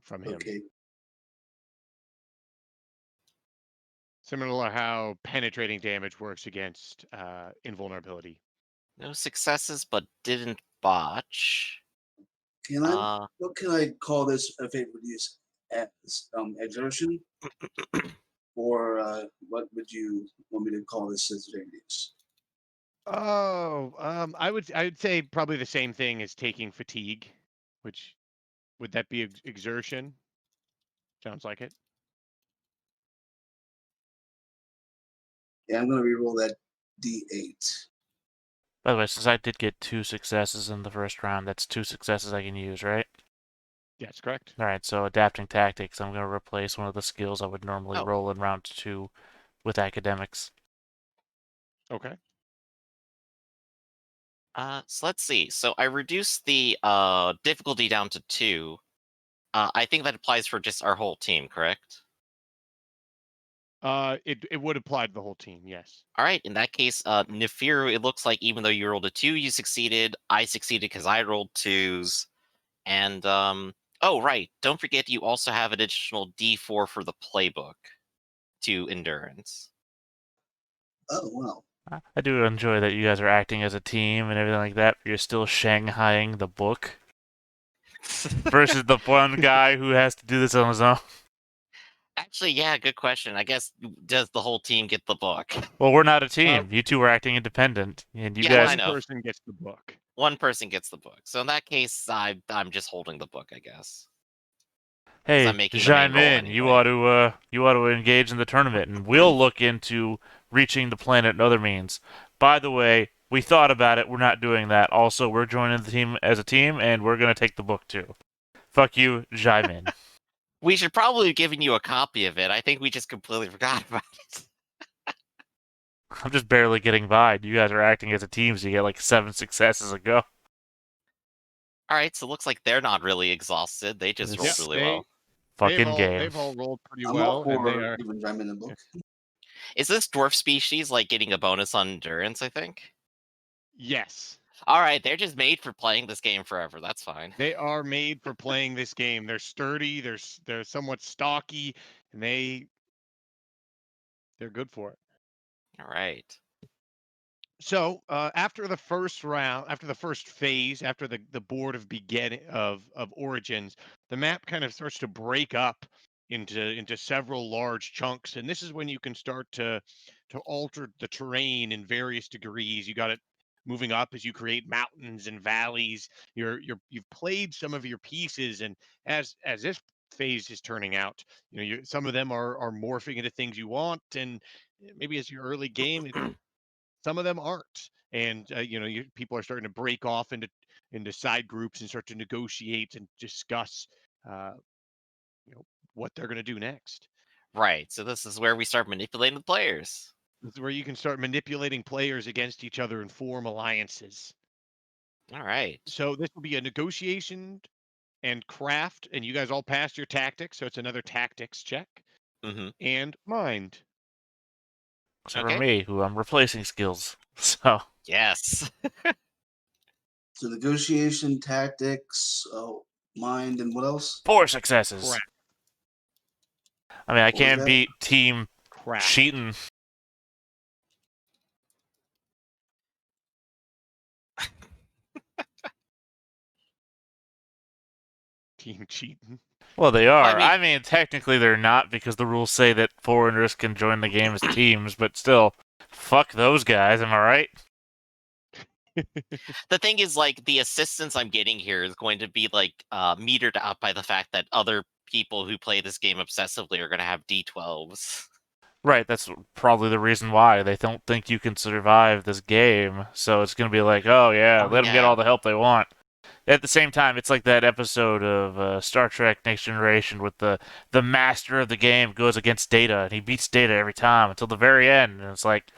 A: from him.
D: Okay.
A: Similar to how penetrating damage works against invulnerability.
B: No successes, but didn't botch.
D: Can I? What can I call this if it would use as exertion, or what would you want me to call this sensitivities?
A: Oh, I would say probably the same thing as taking fatigue, which would that be exertion? Sounds like it.
D: Yeah, I'm gonna re-roll that D8.
C: By the way, since I did get 2 successes in the first round, that's 2 successes I can use, right?
A: Yes, correct.
C: Alright, so adapting tactics, I'm going to replace one of the skills I would normally
B: Oh.
C: roll in round 2 with academics.
A: Okay.
B: So let's see. So I reduced the difficulty down to 2. I think that applies for just our whole team, correct?
A: It would apply to the whole team. Yes.
B: All right. In that case, Nefiru, it looks like even though you rolled a 2, you succeeded. I succeeded because I rolled 2s. And oh right, don't forget you also have an additional D4 for the playbook to endurance.
D: Oh wow.
C: I do enjoy that you guys are acting as a team and everything like that, but you're still shanghaiing the book versus the one guy who has to do this on his own.
B: Actually, yeah, good question. I guess does the whole team get the book?
C: Well, we're not a team. You two are acting independent, and you
B: Yeah,
C: guys.
B: I know.
A: One person gets the book.
B: One person gets the book. So in that case, I'm just holding the book, I guess. Because I'm
C: Hey,
B: making the main
C: chime
B: roll
C: in.
B: anyway.
C: You ought to engage in the tournament, and we'll look into reaching the planet and other means. By the way, we thought about it. We're not doing that. Also, we're joining the team as a team, and we're gonna take the book too. Fuck you, chime in.
B: We should probably have given you a copy of it. I think we just completely forgot about it.
C: I'm just barely getting by. You guys are acting as a team, so you get like 7 successes a go.
B: All right, so it looks like they're not really exhausted. They just rolled
C: This
B: really well.
C: fucking game.
A: They've all rolled pretty
D: I'm all
A: well, and they
D: for
A: are.
D: giving Jaimin a book.
B: Is this dwarf species like getting a bonus on endurance, I think?
A: Yes,
B: All right, they're just made for playing this game forever. That's fine.
A: they are made for playing this game. They're sturdy. They're somewhat stocky, and they're good for it.
B: All right.
A: So after the first round, after the first phase, after the board of beginning of origins, the map kind of starts to break up into several large chunks, and this is when you can start to alter the terrain in various degrees. You got it moving up as you create mountains and valleys. You've played some of your pieces, and as this phase is turning out, some of them are morphing into things you want, and maybe as your early game, some of them aren't. And people are starting to break off into side groups and start to negotiate and discuss uh, what they're going to do next.
B: Right. So this is where we start manipulating the players.
A: This is where you can start manipulating players against each other and form alliances.
B: All right.
A: So this will be a negotiation and craft, and you guys all passed your tactics, so it's another tactics check.
B: Mm-hmm.
A: And mind.
C: Except
B: Okay.
C: for me, who I'm replacing skills. So
B: Yes.
D: So negotiation, tactics, mind, and what else?
C: 4 successes.
A: Craft.
C: I mean, I
D: What was
C: can't
D: that?
C: beat team
A: Craft.
C: cheating.
A: Team cheating.
C: Well, they are.
B: I mean-
C: I mean, technically they're not because the rules say that foreigners can join the game as teams, but still, fuck those guys, am I right?
B: The thing is, like, the assistance I'm getting here is going to be like metered out by the fact that other people who play this game obsessively are going to have D12s.
C: Right, that's probably the reason why. They don't think you can survive this game, so it's going to be like, oh yeah,
B: Oh,
C: let them get
B: yeah.
C: all the help they want. At the same time, it's like that episode of Star Trek Next Generation with the master of the game goes against Data, and he beats Data every time until the very end, and it's like,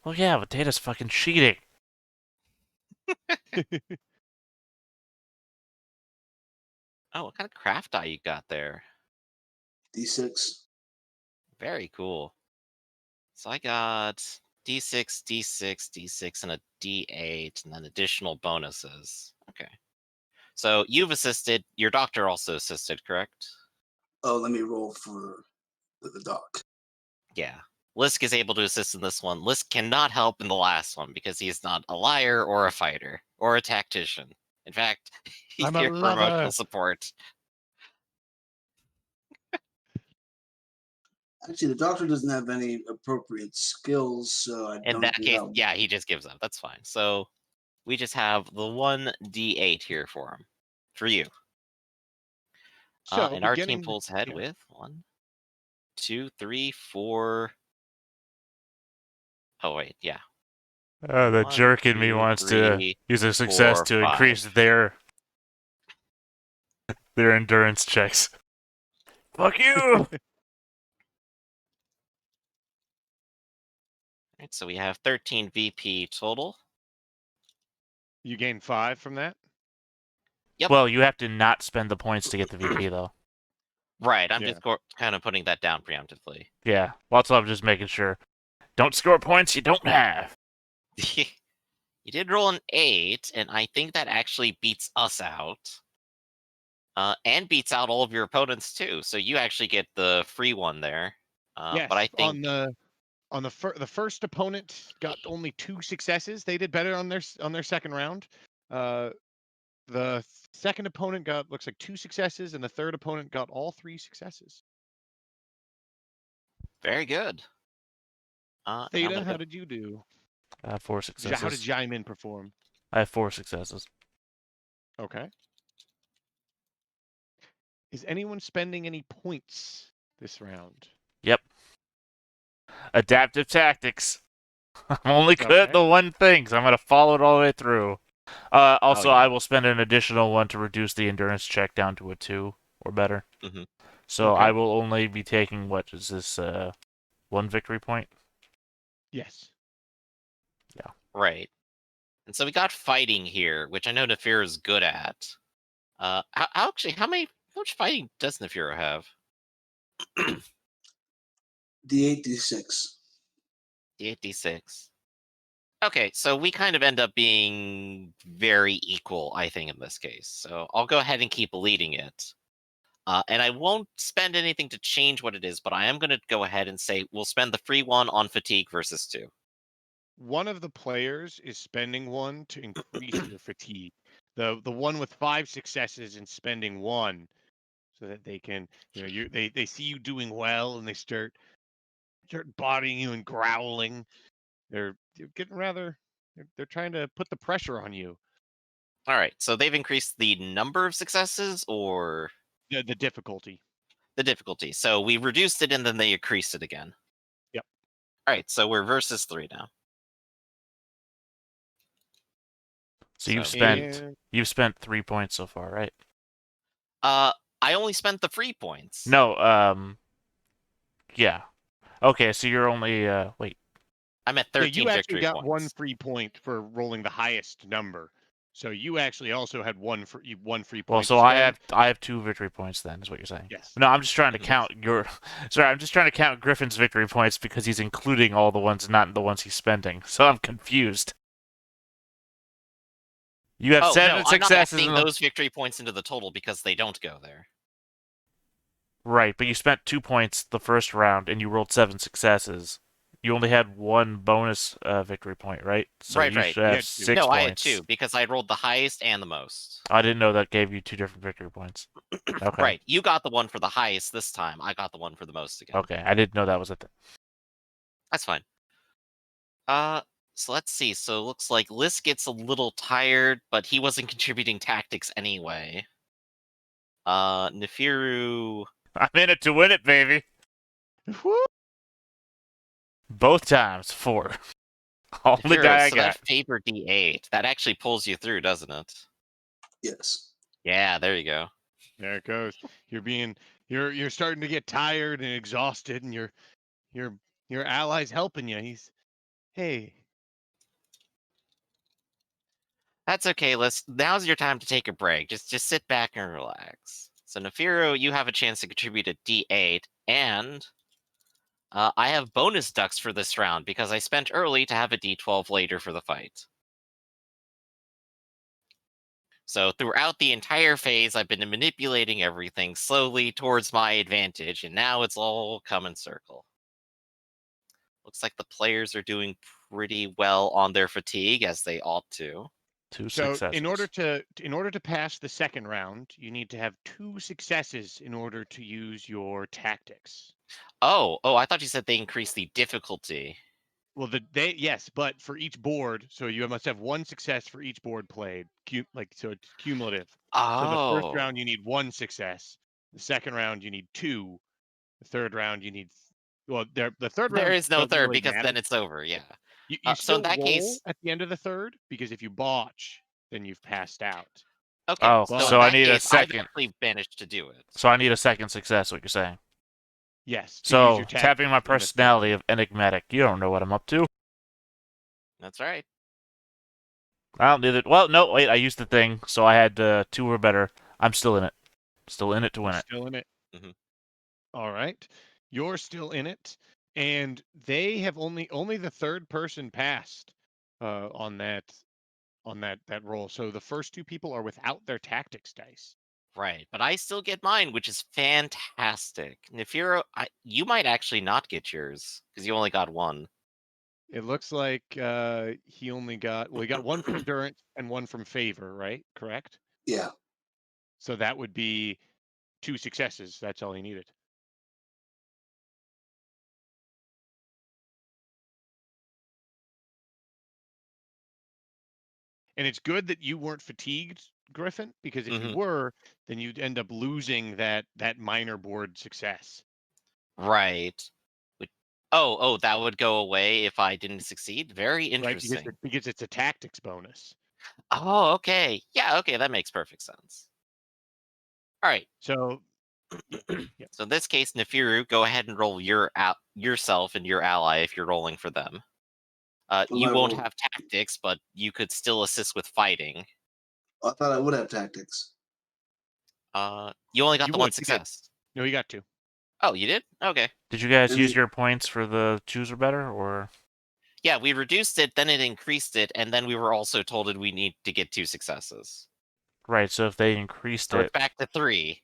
C: well yeah, but Data's fucking cheating.
B: Oh, what kind of craft die you got there?
D: D6.
B: Very cool. So I got D6, D6, D6, and a D8, and then additional bonuses. Okay. So you've assisted. Your doctor also assisted, correct?
D: Oh, let me roll for the doc.
B: Yeah. Lisk is able to assist in this one. Lisk cannot help in the last one because he is not a liar or a fighter or a tactician. In fact, he's
A: I'm a
B: here for
A: lover.
B: emotional support.
D: Actually, the doctor doesn't have any appropriate skills, so I
B: In
D: don't
B: that
D: think
B: case,
D: I'll...
B: yeah, he just gives up. That's fine. So we just have the 1d8 here for him. For you.
A: So
B: And our team
A: beginning.
B: pulls ahead
A: Yeah.
B: with 1, 2, 3, 4. Oh, wait, yeah.
C: The
B: 1,
C: jerk in me
B: 2,
C: wants to
B: 3,
C: use a success
B: 4,
C: to
B: 5.
C: increase their endurance checks. Fuck you!
B: Right, so we have 13 VP total.
A: You gain 5 from that.
B: Yep.
C: Well, you have to not spend the points to get the VP, though.
B: Right, I'm
A: Yeah.
B: just kind of putting that down preemptively.
C: Yeah, lots of just making sure. Don't score points you don't have.
B: You did roll an 8, and I think that actually beats us out. And beats out all of your opponents too. So you actually get the free one there.
A: Yes.
B: But I think
A: On the first opponent got only 2 successes. They did better on their second round. The second opponent looks like 2 successes, and the third opponent got all 3 successes.
B: very good. And I'm
A: Theta,
B: gonna
A: how
B: go-
A: did you do?
C: I have 4
A: How did
C: successes.
A: Jaimin perform?
C: I have 4 successes.
A: Okay. Is anyone spending any points this round?
C: Yep. Adaptive tactics. I'm only good at
A: Okay.
C: the one thing, so I'm going to follow it all the way through. Also,
B: yeah.
C: I will spend an additional one to reduce the endurance check down to a 2 or better.
B: Mhm.
C: So
A: Okay.
C: I will only be taking, what is this, 1 victory point?
A: Yes.
B: Right. And so we got fighting here, which I know Nefira is good at. How much fighting does Nefira have?
D: D8, D6.
B: D8, D6. Okay, so we kind of end up being very equal, I think, in this case. So I'll go ahead and keep leading it. And I won't spend anything to change what it is, but I am going to go ahead and say we'll spend the free one on fatigue versus 2.
A: One of the players is spending 1 to increase your fatigue. The one with 5 successes and spending 1, so that they can, they see you doing well, and they start bodying you and growling. They're getting rather They're trying to put the pressure on you.
B: All right, so they've increased the number of successes or
A: The difficulty.
B: the difficulty. So we reduced it and then they increased it again.
A: Yep.
B: All right, so we're versus 3 now.
C: So you've
B: So-
C: spent 3 points so far, right?
B: I only spent the free points.
C: No, yeah. Okay, so you're only wait.
B: I'm at
A: Yeah,
B: 13
A: you actually
B: victory
A: got
B: points.
A: 1 free point for rolling the highest number. So you actually also had one free point.
C: Well, so
A: to
C: I
A: spend.
C: have 2 victory points then, is what you're saying.
A: Yes.
C: No, I'm just trying to
B: Mhm.
C: count your. Sorry, I'm just trying to count Griffin's victory points because he's including all the ones, not the ones he's spending. So I'm confused. You have
B: Oh,
C: 7
B: no, I'm not
C: successes
B: adding
C: in the...
B: those victory points into the total because they don't go there.
C: Right, but you spent 2 points the first round and you rolled 7 successes. You only had 1 bonus victory point, right? So
B: Right,
C: you
B: right.
C: should
A: You
C: have
A: had 2.
C: 6
B: No,
C: points.
B: I had 2 because I rolled the highest and the most.
C: I didn't know that gave you 2 different victory points. Okay.
B: Right, you got the one for the highest this time. I got the one for the most again.
C: Okay, I didn't know that was a thing.
B: That's fine. So let's see. So it looks like Liz gets a little tired, but he wasn't contributing tactics anyway. Nefiru.
C: I'm in it to win it, baby.
A: Woo!
C: Both times, 4. Only
B: Nefiru,
C: die I
B: so
C: got.
B: that favor D8. That actually pulls you through, doesn't it?
D: Yes.
B: Yeah, there you go.
A: There it goes. You're starting to get tired and exhausted, and your ally's helping you. Hey,
B: That's okay, Liz. Now's your time to take a break. Just sit back and relax. So Nefiru, you have a chance to contribute a D8, and I have bonus ducks for this round because I spent early to have a D12 later for the fight. So throughout the entire phase, I've been manipulating everything slowly towards my advantage, and now it's all come in circle. Looks like the players are doing pretty well on their fatigue, as they ought to.
C: 2
A: so
C: successes.
A: in order to pass the second round, you need to have 2 successes in order to use your tactics.
B: Oh, I thought you said they increased the difficulty.
A: Well, yes, but for each board, so you must have 1 success for each board played. So it's cumulative. So the first
B: Oh,
A: round you need 1 success. The second round you need 2. The third round you need the third
B: there
A: round
B: is no
A: doesn't
B: third
A: really
B: because
A: matter.
B: then it's over. Yeah.
A: You
B: So in
A: still
B: that
A: roll
B: case,
A: at the end of the third because if you botch, then you've passed out.
B: okay.
C: Oh,
B: So
A: so
B: in
C: I
B: that
C: need a
B: case, I've
C: second.
B: actually managed to do it.
C: So I need a second success, what you're saying.
A: Yes. To use
C: So,
A: your tactics
C: tapping my
A: in the third
C: personality
A: round.
C: of enigmatic. You don't know what I'm up to.
B: That's right.
C: I don't need it. Well, no, wait, I used the thing, so I had 2 or better. I'm still in it. Still in it to win it.
A: Still in it.
B: Mhm.
A: All right. You're still in it, and they have only the third person passed on that roll. So the first 2 people are without their tactics dice.
B: Right, but I still get mine, which is fantastic. Nefiru, you might actually not get yours because you only got 1.
A: It looks like he got 1 from endurance and 1 from favor, right? Correct.
D: Yeah.
A: So that would be 2 successes. That's all he needed. And it's good that you weren't fatigued, Griffin, because if you
B: Mhm.
A: were, then you'd end up losing that minor board success.
B: Right. That would go away if I didn't succeed? Very
A: Right?
B: interesting.
A: Because it's a tactics bonus.
B: Oh, okay. Yeah, okay, that makes perfect sense. All right.
A: So yeah.
B: So in this case, Nefiru, go ahead and roll yourself and your ally if you're rolling for them. You
D: I
B: won't
D: roll-
B: have tactics, but you could still assist with fighting.
D: I thought I would have tactics.
B: You only got
A: You
B: the 1
A: would, you did.
B: success.
A: No, you got 2.
B: Oh, you did? Okay.
C: Did you guys
D: And
C: use
D: the-
C: your points for the choose or better, or?
B: Yeah, we reduced it, then it increased it, and then we were also told that we need to get 2 successes.
C: Right, so if they increased
B: So
C: it,
B: it's back to 3,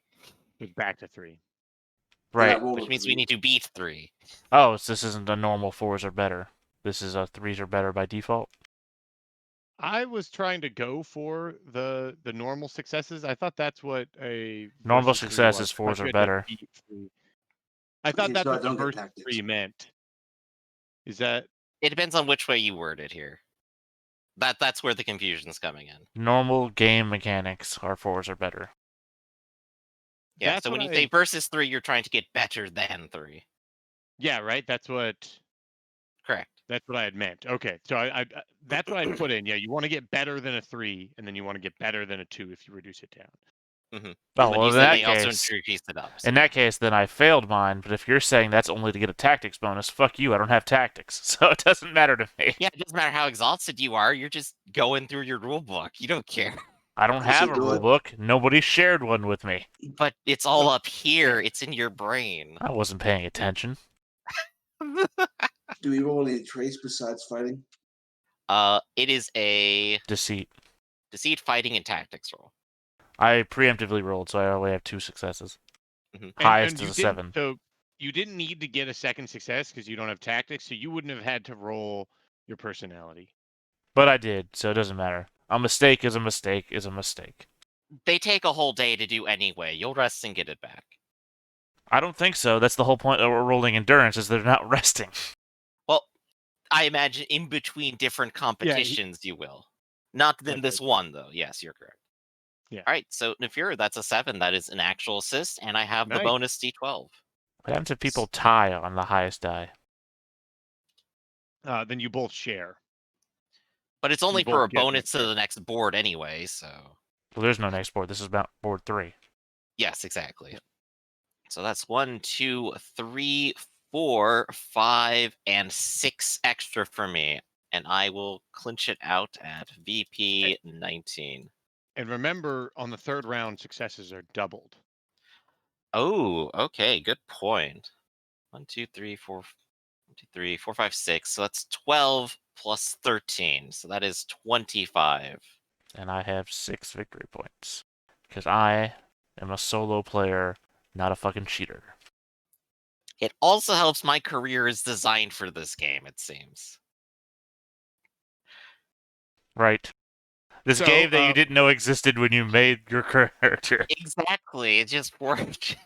A: It's back to 3.
D: and I
C: right?
D: rolled
B: which
D: a
B: means we
D: three.
B: need to beat 3.
C: Oh, so this isn't a normal 4s or better. This is a 3s or better by default.
A: I was trying to go for the normal successes. I thought that's what a
C: Normal
A: versus 3
C: success
A: was.
C: is
A: I thought
C: 4s
A: you
C: or
A: had to
C: better.
A: beat 3. I thought
D: Okay,
A: that's
D: so I
A: what the
D: don't get
A: versus
D: tactics.
A: 3 meant. Is that
B: It depends on which way you word it here. That's where the confusion's coming in.
C: Normal game mechanics, R4s are better.
B: Yeah,
A: That's
B: so
A: what
B: when you
A: I-
B: say versus 3, you're trying to get better than 3.
A: Yeah, right. That's what
B: Correct.
A: I had meant. Okay, so I that's what I put in. Yeah, you want to get better than a 3, and then you want to get better than a 2 if you reduce it down.
B: Mm-hmm.
C: Oh,
B: But
C: well,
B: you
C: in
B: said
C: that
B: they also
C: case,
B: increased it up.
C: in that case, then I failed mine. But if you're saying that's only to get a tactics bonus, fuck you. I don't have tactics, so it doesn't matter to me.
B: Yeah, it doesn't matter how exhausted you are. You're just going through your rule book. You don't care.
C: I don't
D: You
C: have
D: should
C: a
D: do
C: rule
D: it.
C: book. Nobody shared one with me.
B: But it's all up here. It's in your brain.
C: I wasn't paying attention.
D: Do we roll any traits besides fighting?
B: It is a
C: Deceit.
B: deceit, fighting, and tactics roll.
C: I preemptively rolled, so I only have 2 successes.
B: Mhm.
C: Highest
A: And
C: is
A: you
C: a
A: didn't.
C: 7.
A: So you didn't need to get a second success because you don't have tactics. So you wouldn't have had to roll your personality.
C: But I did, so it doesn't matter. A mistake is a mistake is a mistake.
B: They take a whole day to do anyway. You'll rest and get it back.
C: I don't think so. That's the whole point of rolling endurance, is they're not resting.
B: Well, I imagine in between different competitions you will. Not in this one, though. Yes, you're correct.
A: Yeah.
B: All right, so Nefira, that's a 7. That is an actual assist, and I have the
A: Nice.
B: bonus D12.
C: What happens if people tie on the highest die?
A: Then you both share.
B: But it's only
A: both
B: for a
A: get that
B: bonus to
A: share.
B: the next board anyway, so...
C: Well, there's no next board. This is about board 3.
B: Yes, exactly. So that's 1, 2, 3, 4, 5, and 6 extra for me. And I will clinch it out at VP 19.
A: And remember, on the third round, successes are doubled.
B: Oh, okay, good point. 1, 2, 3, 4, 1, 2, 3, 4, 5, 6. So that's 12 plus 13. So that is 25.
C: And I have 6 victory points. Because I am a solo player, not a fucking cheater.
B: It also helps my career is designed for this game, it seems.
C: Right. This
A: So,
C: game that you didn't know existed when you made your character.
B: Exactly, it just worked.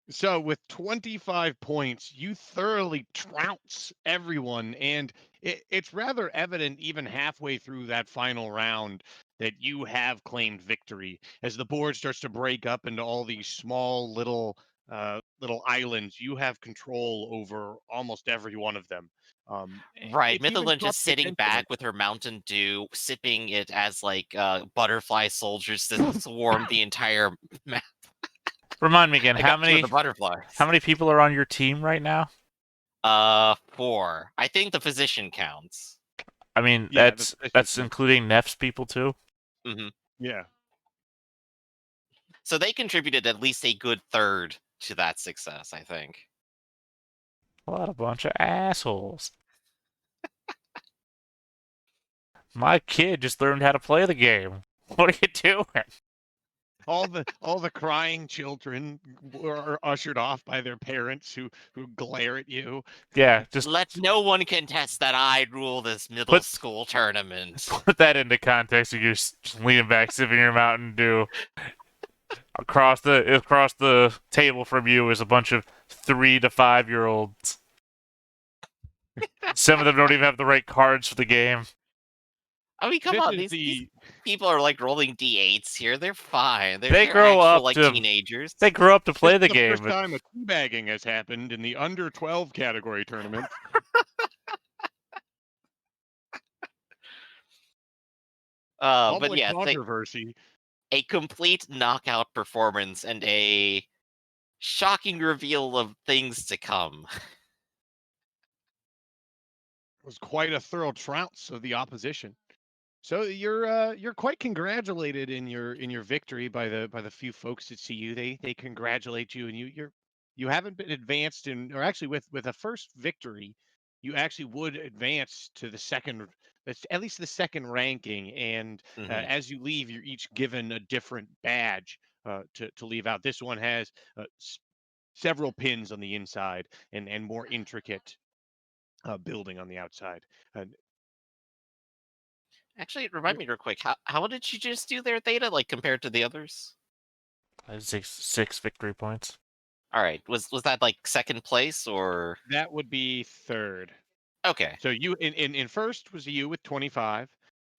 A: So with 25 points, you thoroughly trounce everyone, and it's rather evident even halfway through that final round that you have claimed victory as the board starts to break up into all these small little islands. You have control over almost every one of them.
B: Right,
A: It's even
B: Mythalyn
A: tough
B: just
A: to
B: sitting
A: pinpoint.
B: back with her Mountain Dew, sipping it as like butterfly soldiers to swarm the entire map.
C: Remind me again,
B: I
C: how
B: got two of
C: many
B: the butterflies.
C: how many people are on your team right now?
B: 4. I think the physician counts.
C: I mean,
A: Yeah,
C: that's including Neff's people too.
B: Hmm.
A: Yeah.
B: So they contributed at least a good third to that success, I think.
C: What a bunch of assholes. My kid just learned how to play the game. What are you doing?
A: All the crying children are ushered off by their parents who glare at you.
C: Yeah, just
B: Let no one contest that I rule this middle school tournament.
C: put that into context. You're just leaning back, sipping your Mountain Dew. Across the table from you is a bunch of 3 to 5-year-olds. Some of them don't even have the right cards for the game.
B: I mean, come
A: This
B: on,
A: is
B: these people are like rolling d8s here. They're fine. They're,
C: They
B: they're
C: grow
B: actual,
C: up
B: like
C: to-
B: teenagers.
C: They grew up to play
A: This
C: the
A: is
C: game.
A: First time a teabagging has happened in the under 12 category tournament.
B: But
A: Public
B: yeah,
A: controversy.
B: a complete knockout performance and a shocking reveal of things to come.
A: Was quite a thorough trounce of the opposition. So you're quite congratulated in your victory by the few folks that see you. They congratulate you, and you haven't been advanced in, or actually with a first victory, you actually would advance to the second, that's at least the second ranking. And
B: Mhm.
A: as you leave, you're each given a different badge to leave out. This one has several pins on the inside and more intricate building on the outside.
B: Actually, remind me real quick. How did you just do there, Theta? Like compared to the others?
C: I have six victory points.
B: All right. Was that like second place or?
A: That would be third.
B: Okay.
A: So you in first was you with 25,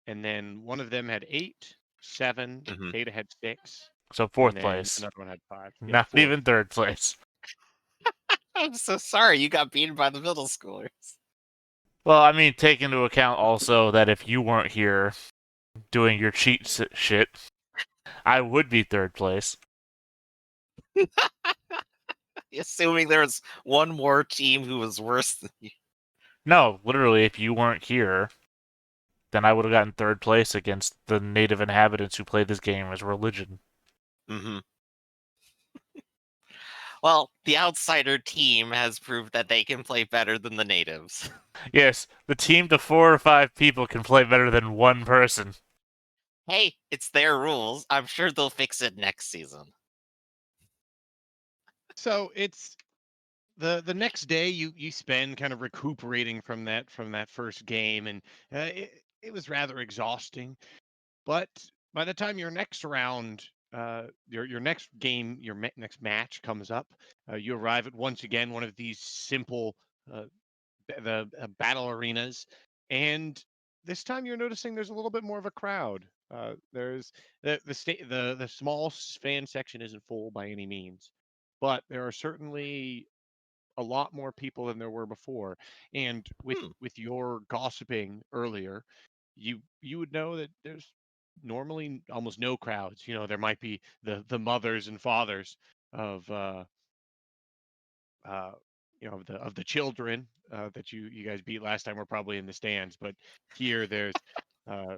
A: and then one of them had 8, 7,
B: hmm
A: Data had 6,
C: So
A: and
C: fourth
A: then
C: place.
A: another one had 5. Yeah,
C: Not
A: fourth.
C: even third place.
B: I'm so sorry you got beaten by the middle schoolers.
C: Well, I mean, take into account also that if you weren't here doing your shit, I would be third place.
B: Assuming there was one more team who was worse than you.
C: No, literally, if you weren't here, then I would have gotten third place against the native inhabitants who play this game as religion.
B: Mm-hmm. Well, the outsider team has proved that they can play better than the natives.
C: Yes, the team to 4 or 5 people can play better than one person.
B: Hey, it's their rules. I'm sure they'll fix it next season.
A: So it's the next day you spend kind of recuperating from that first game, and it was rather exhausting. But by the time your next round, your next game, next match comes up, you arrive at once again one of these simple uh, battle arenas, and this time you're noticing there's a little bit more of a crowd. There's the small fan section isn't full by any means, but there are certainly a lot more people than there were before. And
B: Hmm.
A: with your gossiping earlier, you would know that there's normally almost no crowds. You know, there might be the mothers and fathers of uh, of the children that you guys beat last time were probably in the stands, but here uh,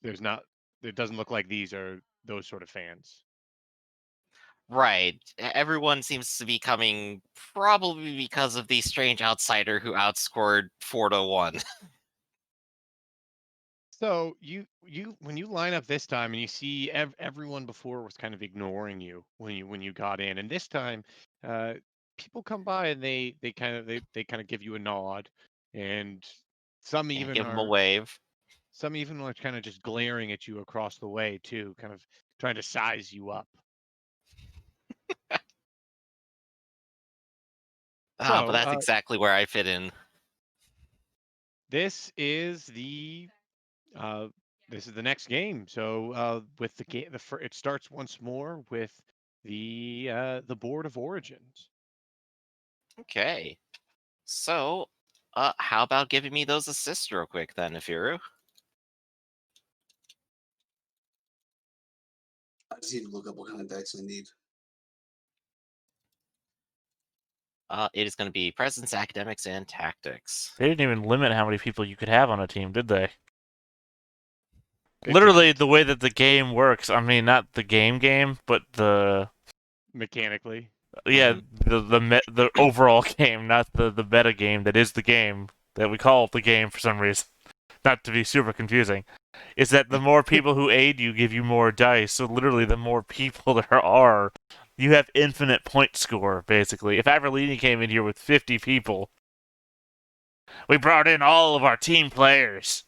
A: there's not. It doesn't look like these are those sort of fans.
B: Right. Everyone seems to be coming probably because of the strange outsider who outscored 4-1.
A: So you when you line up this time and you see everyone before was kind of ignoring you when you got in, and this time uh, people come by and they kind of give you a nod, and some
B: Yeah,
A: even
B: give him a
A: are
B: wave.
A: some even are kind of just glaring at you across the way too, kind of trying to size you up.
B: But
A: So
B: that's exactly where I fit in.
A: this is uh, the next game. So with the game, it starts once more with the board of origins.
B: Okay. So, how about giving me those assists real quick then, Ifiru?
D: I just need to look up what kind of decks I need.
B: It is going to be presence, academics, and tactics.
C: They didn't even limit how many people you could have on a team, did they?
A: It
C: Literally,
A: didn't
C: the way that the game works, I mean, not the game, but the
A: mechanically.
C: yeah,
B: Mhm.
C: the overall game, not the meta game that is the game that we call the game for some reason. Not to be super confusing, is that the more people who aid you give you more dice. So literally, the more people there are, you have infinite point score. Basically, if Averlini came in here with 50 people, we brought in all of our team players.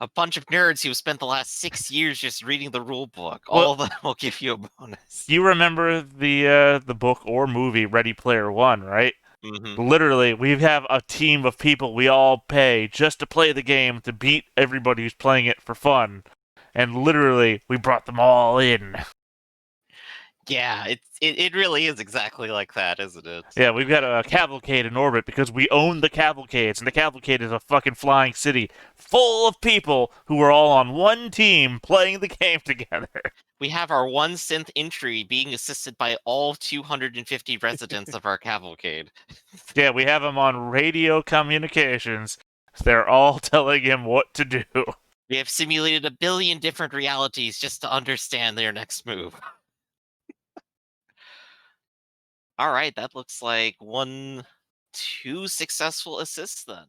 B: A bunch of nerds who spent the last 6 years just reading the rule book.
C: Well,
B: All of them will give you a bonus.
C: you remember the book or movie Ready Player One, right?
B: hmm
C: Literally, we have a team of people we all pay just to play the game to beat everybody who's playing it for fun. And literally, we brought them all in.
B: Yeah, it really is exactly like that, isn't it?
C: Yeah, we've got a cavalcade in orbit because we own the cavalcades, and the cavalcade is a fucking flying city full of people who are all on one team playing the game together.
B: We have our one synth entry being assisted by all 250 residents of our cavalcade.
C: Yeah, we have them on radio communications. They're all telling him what to do.
B: We have simulated a billion different realities just to understand their next move. All right, that looks like 2 successful assists then.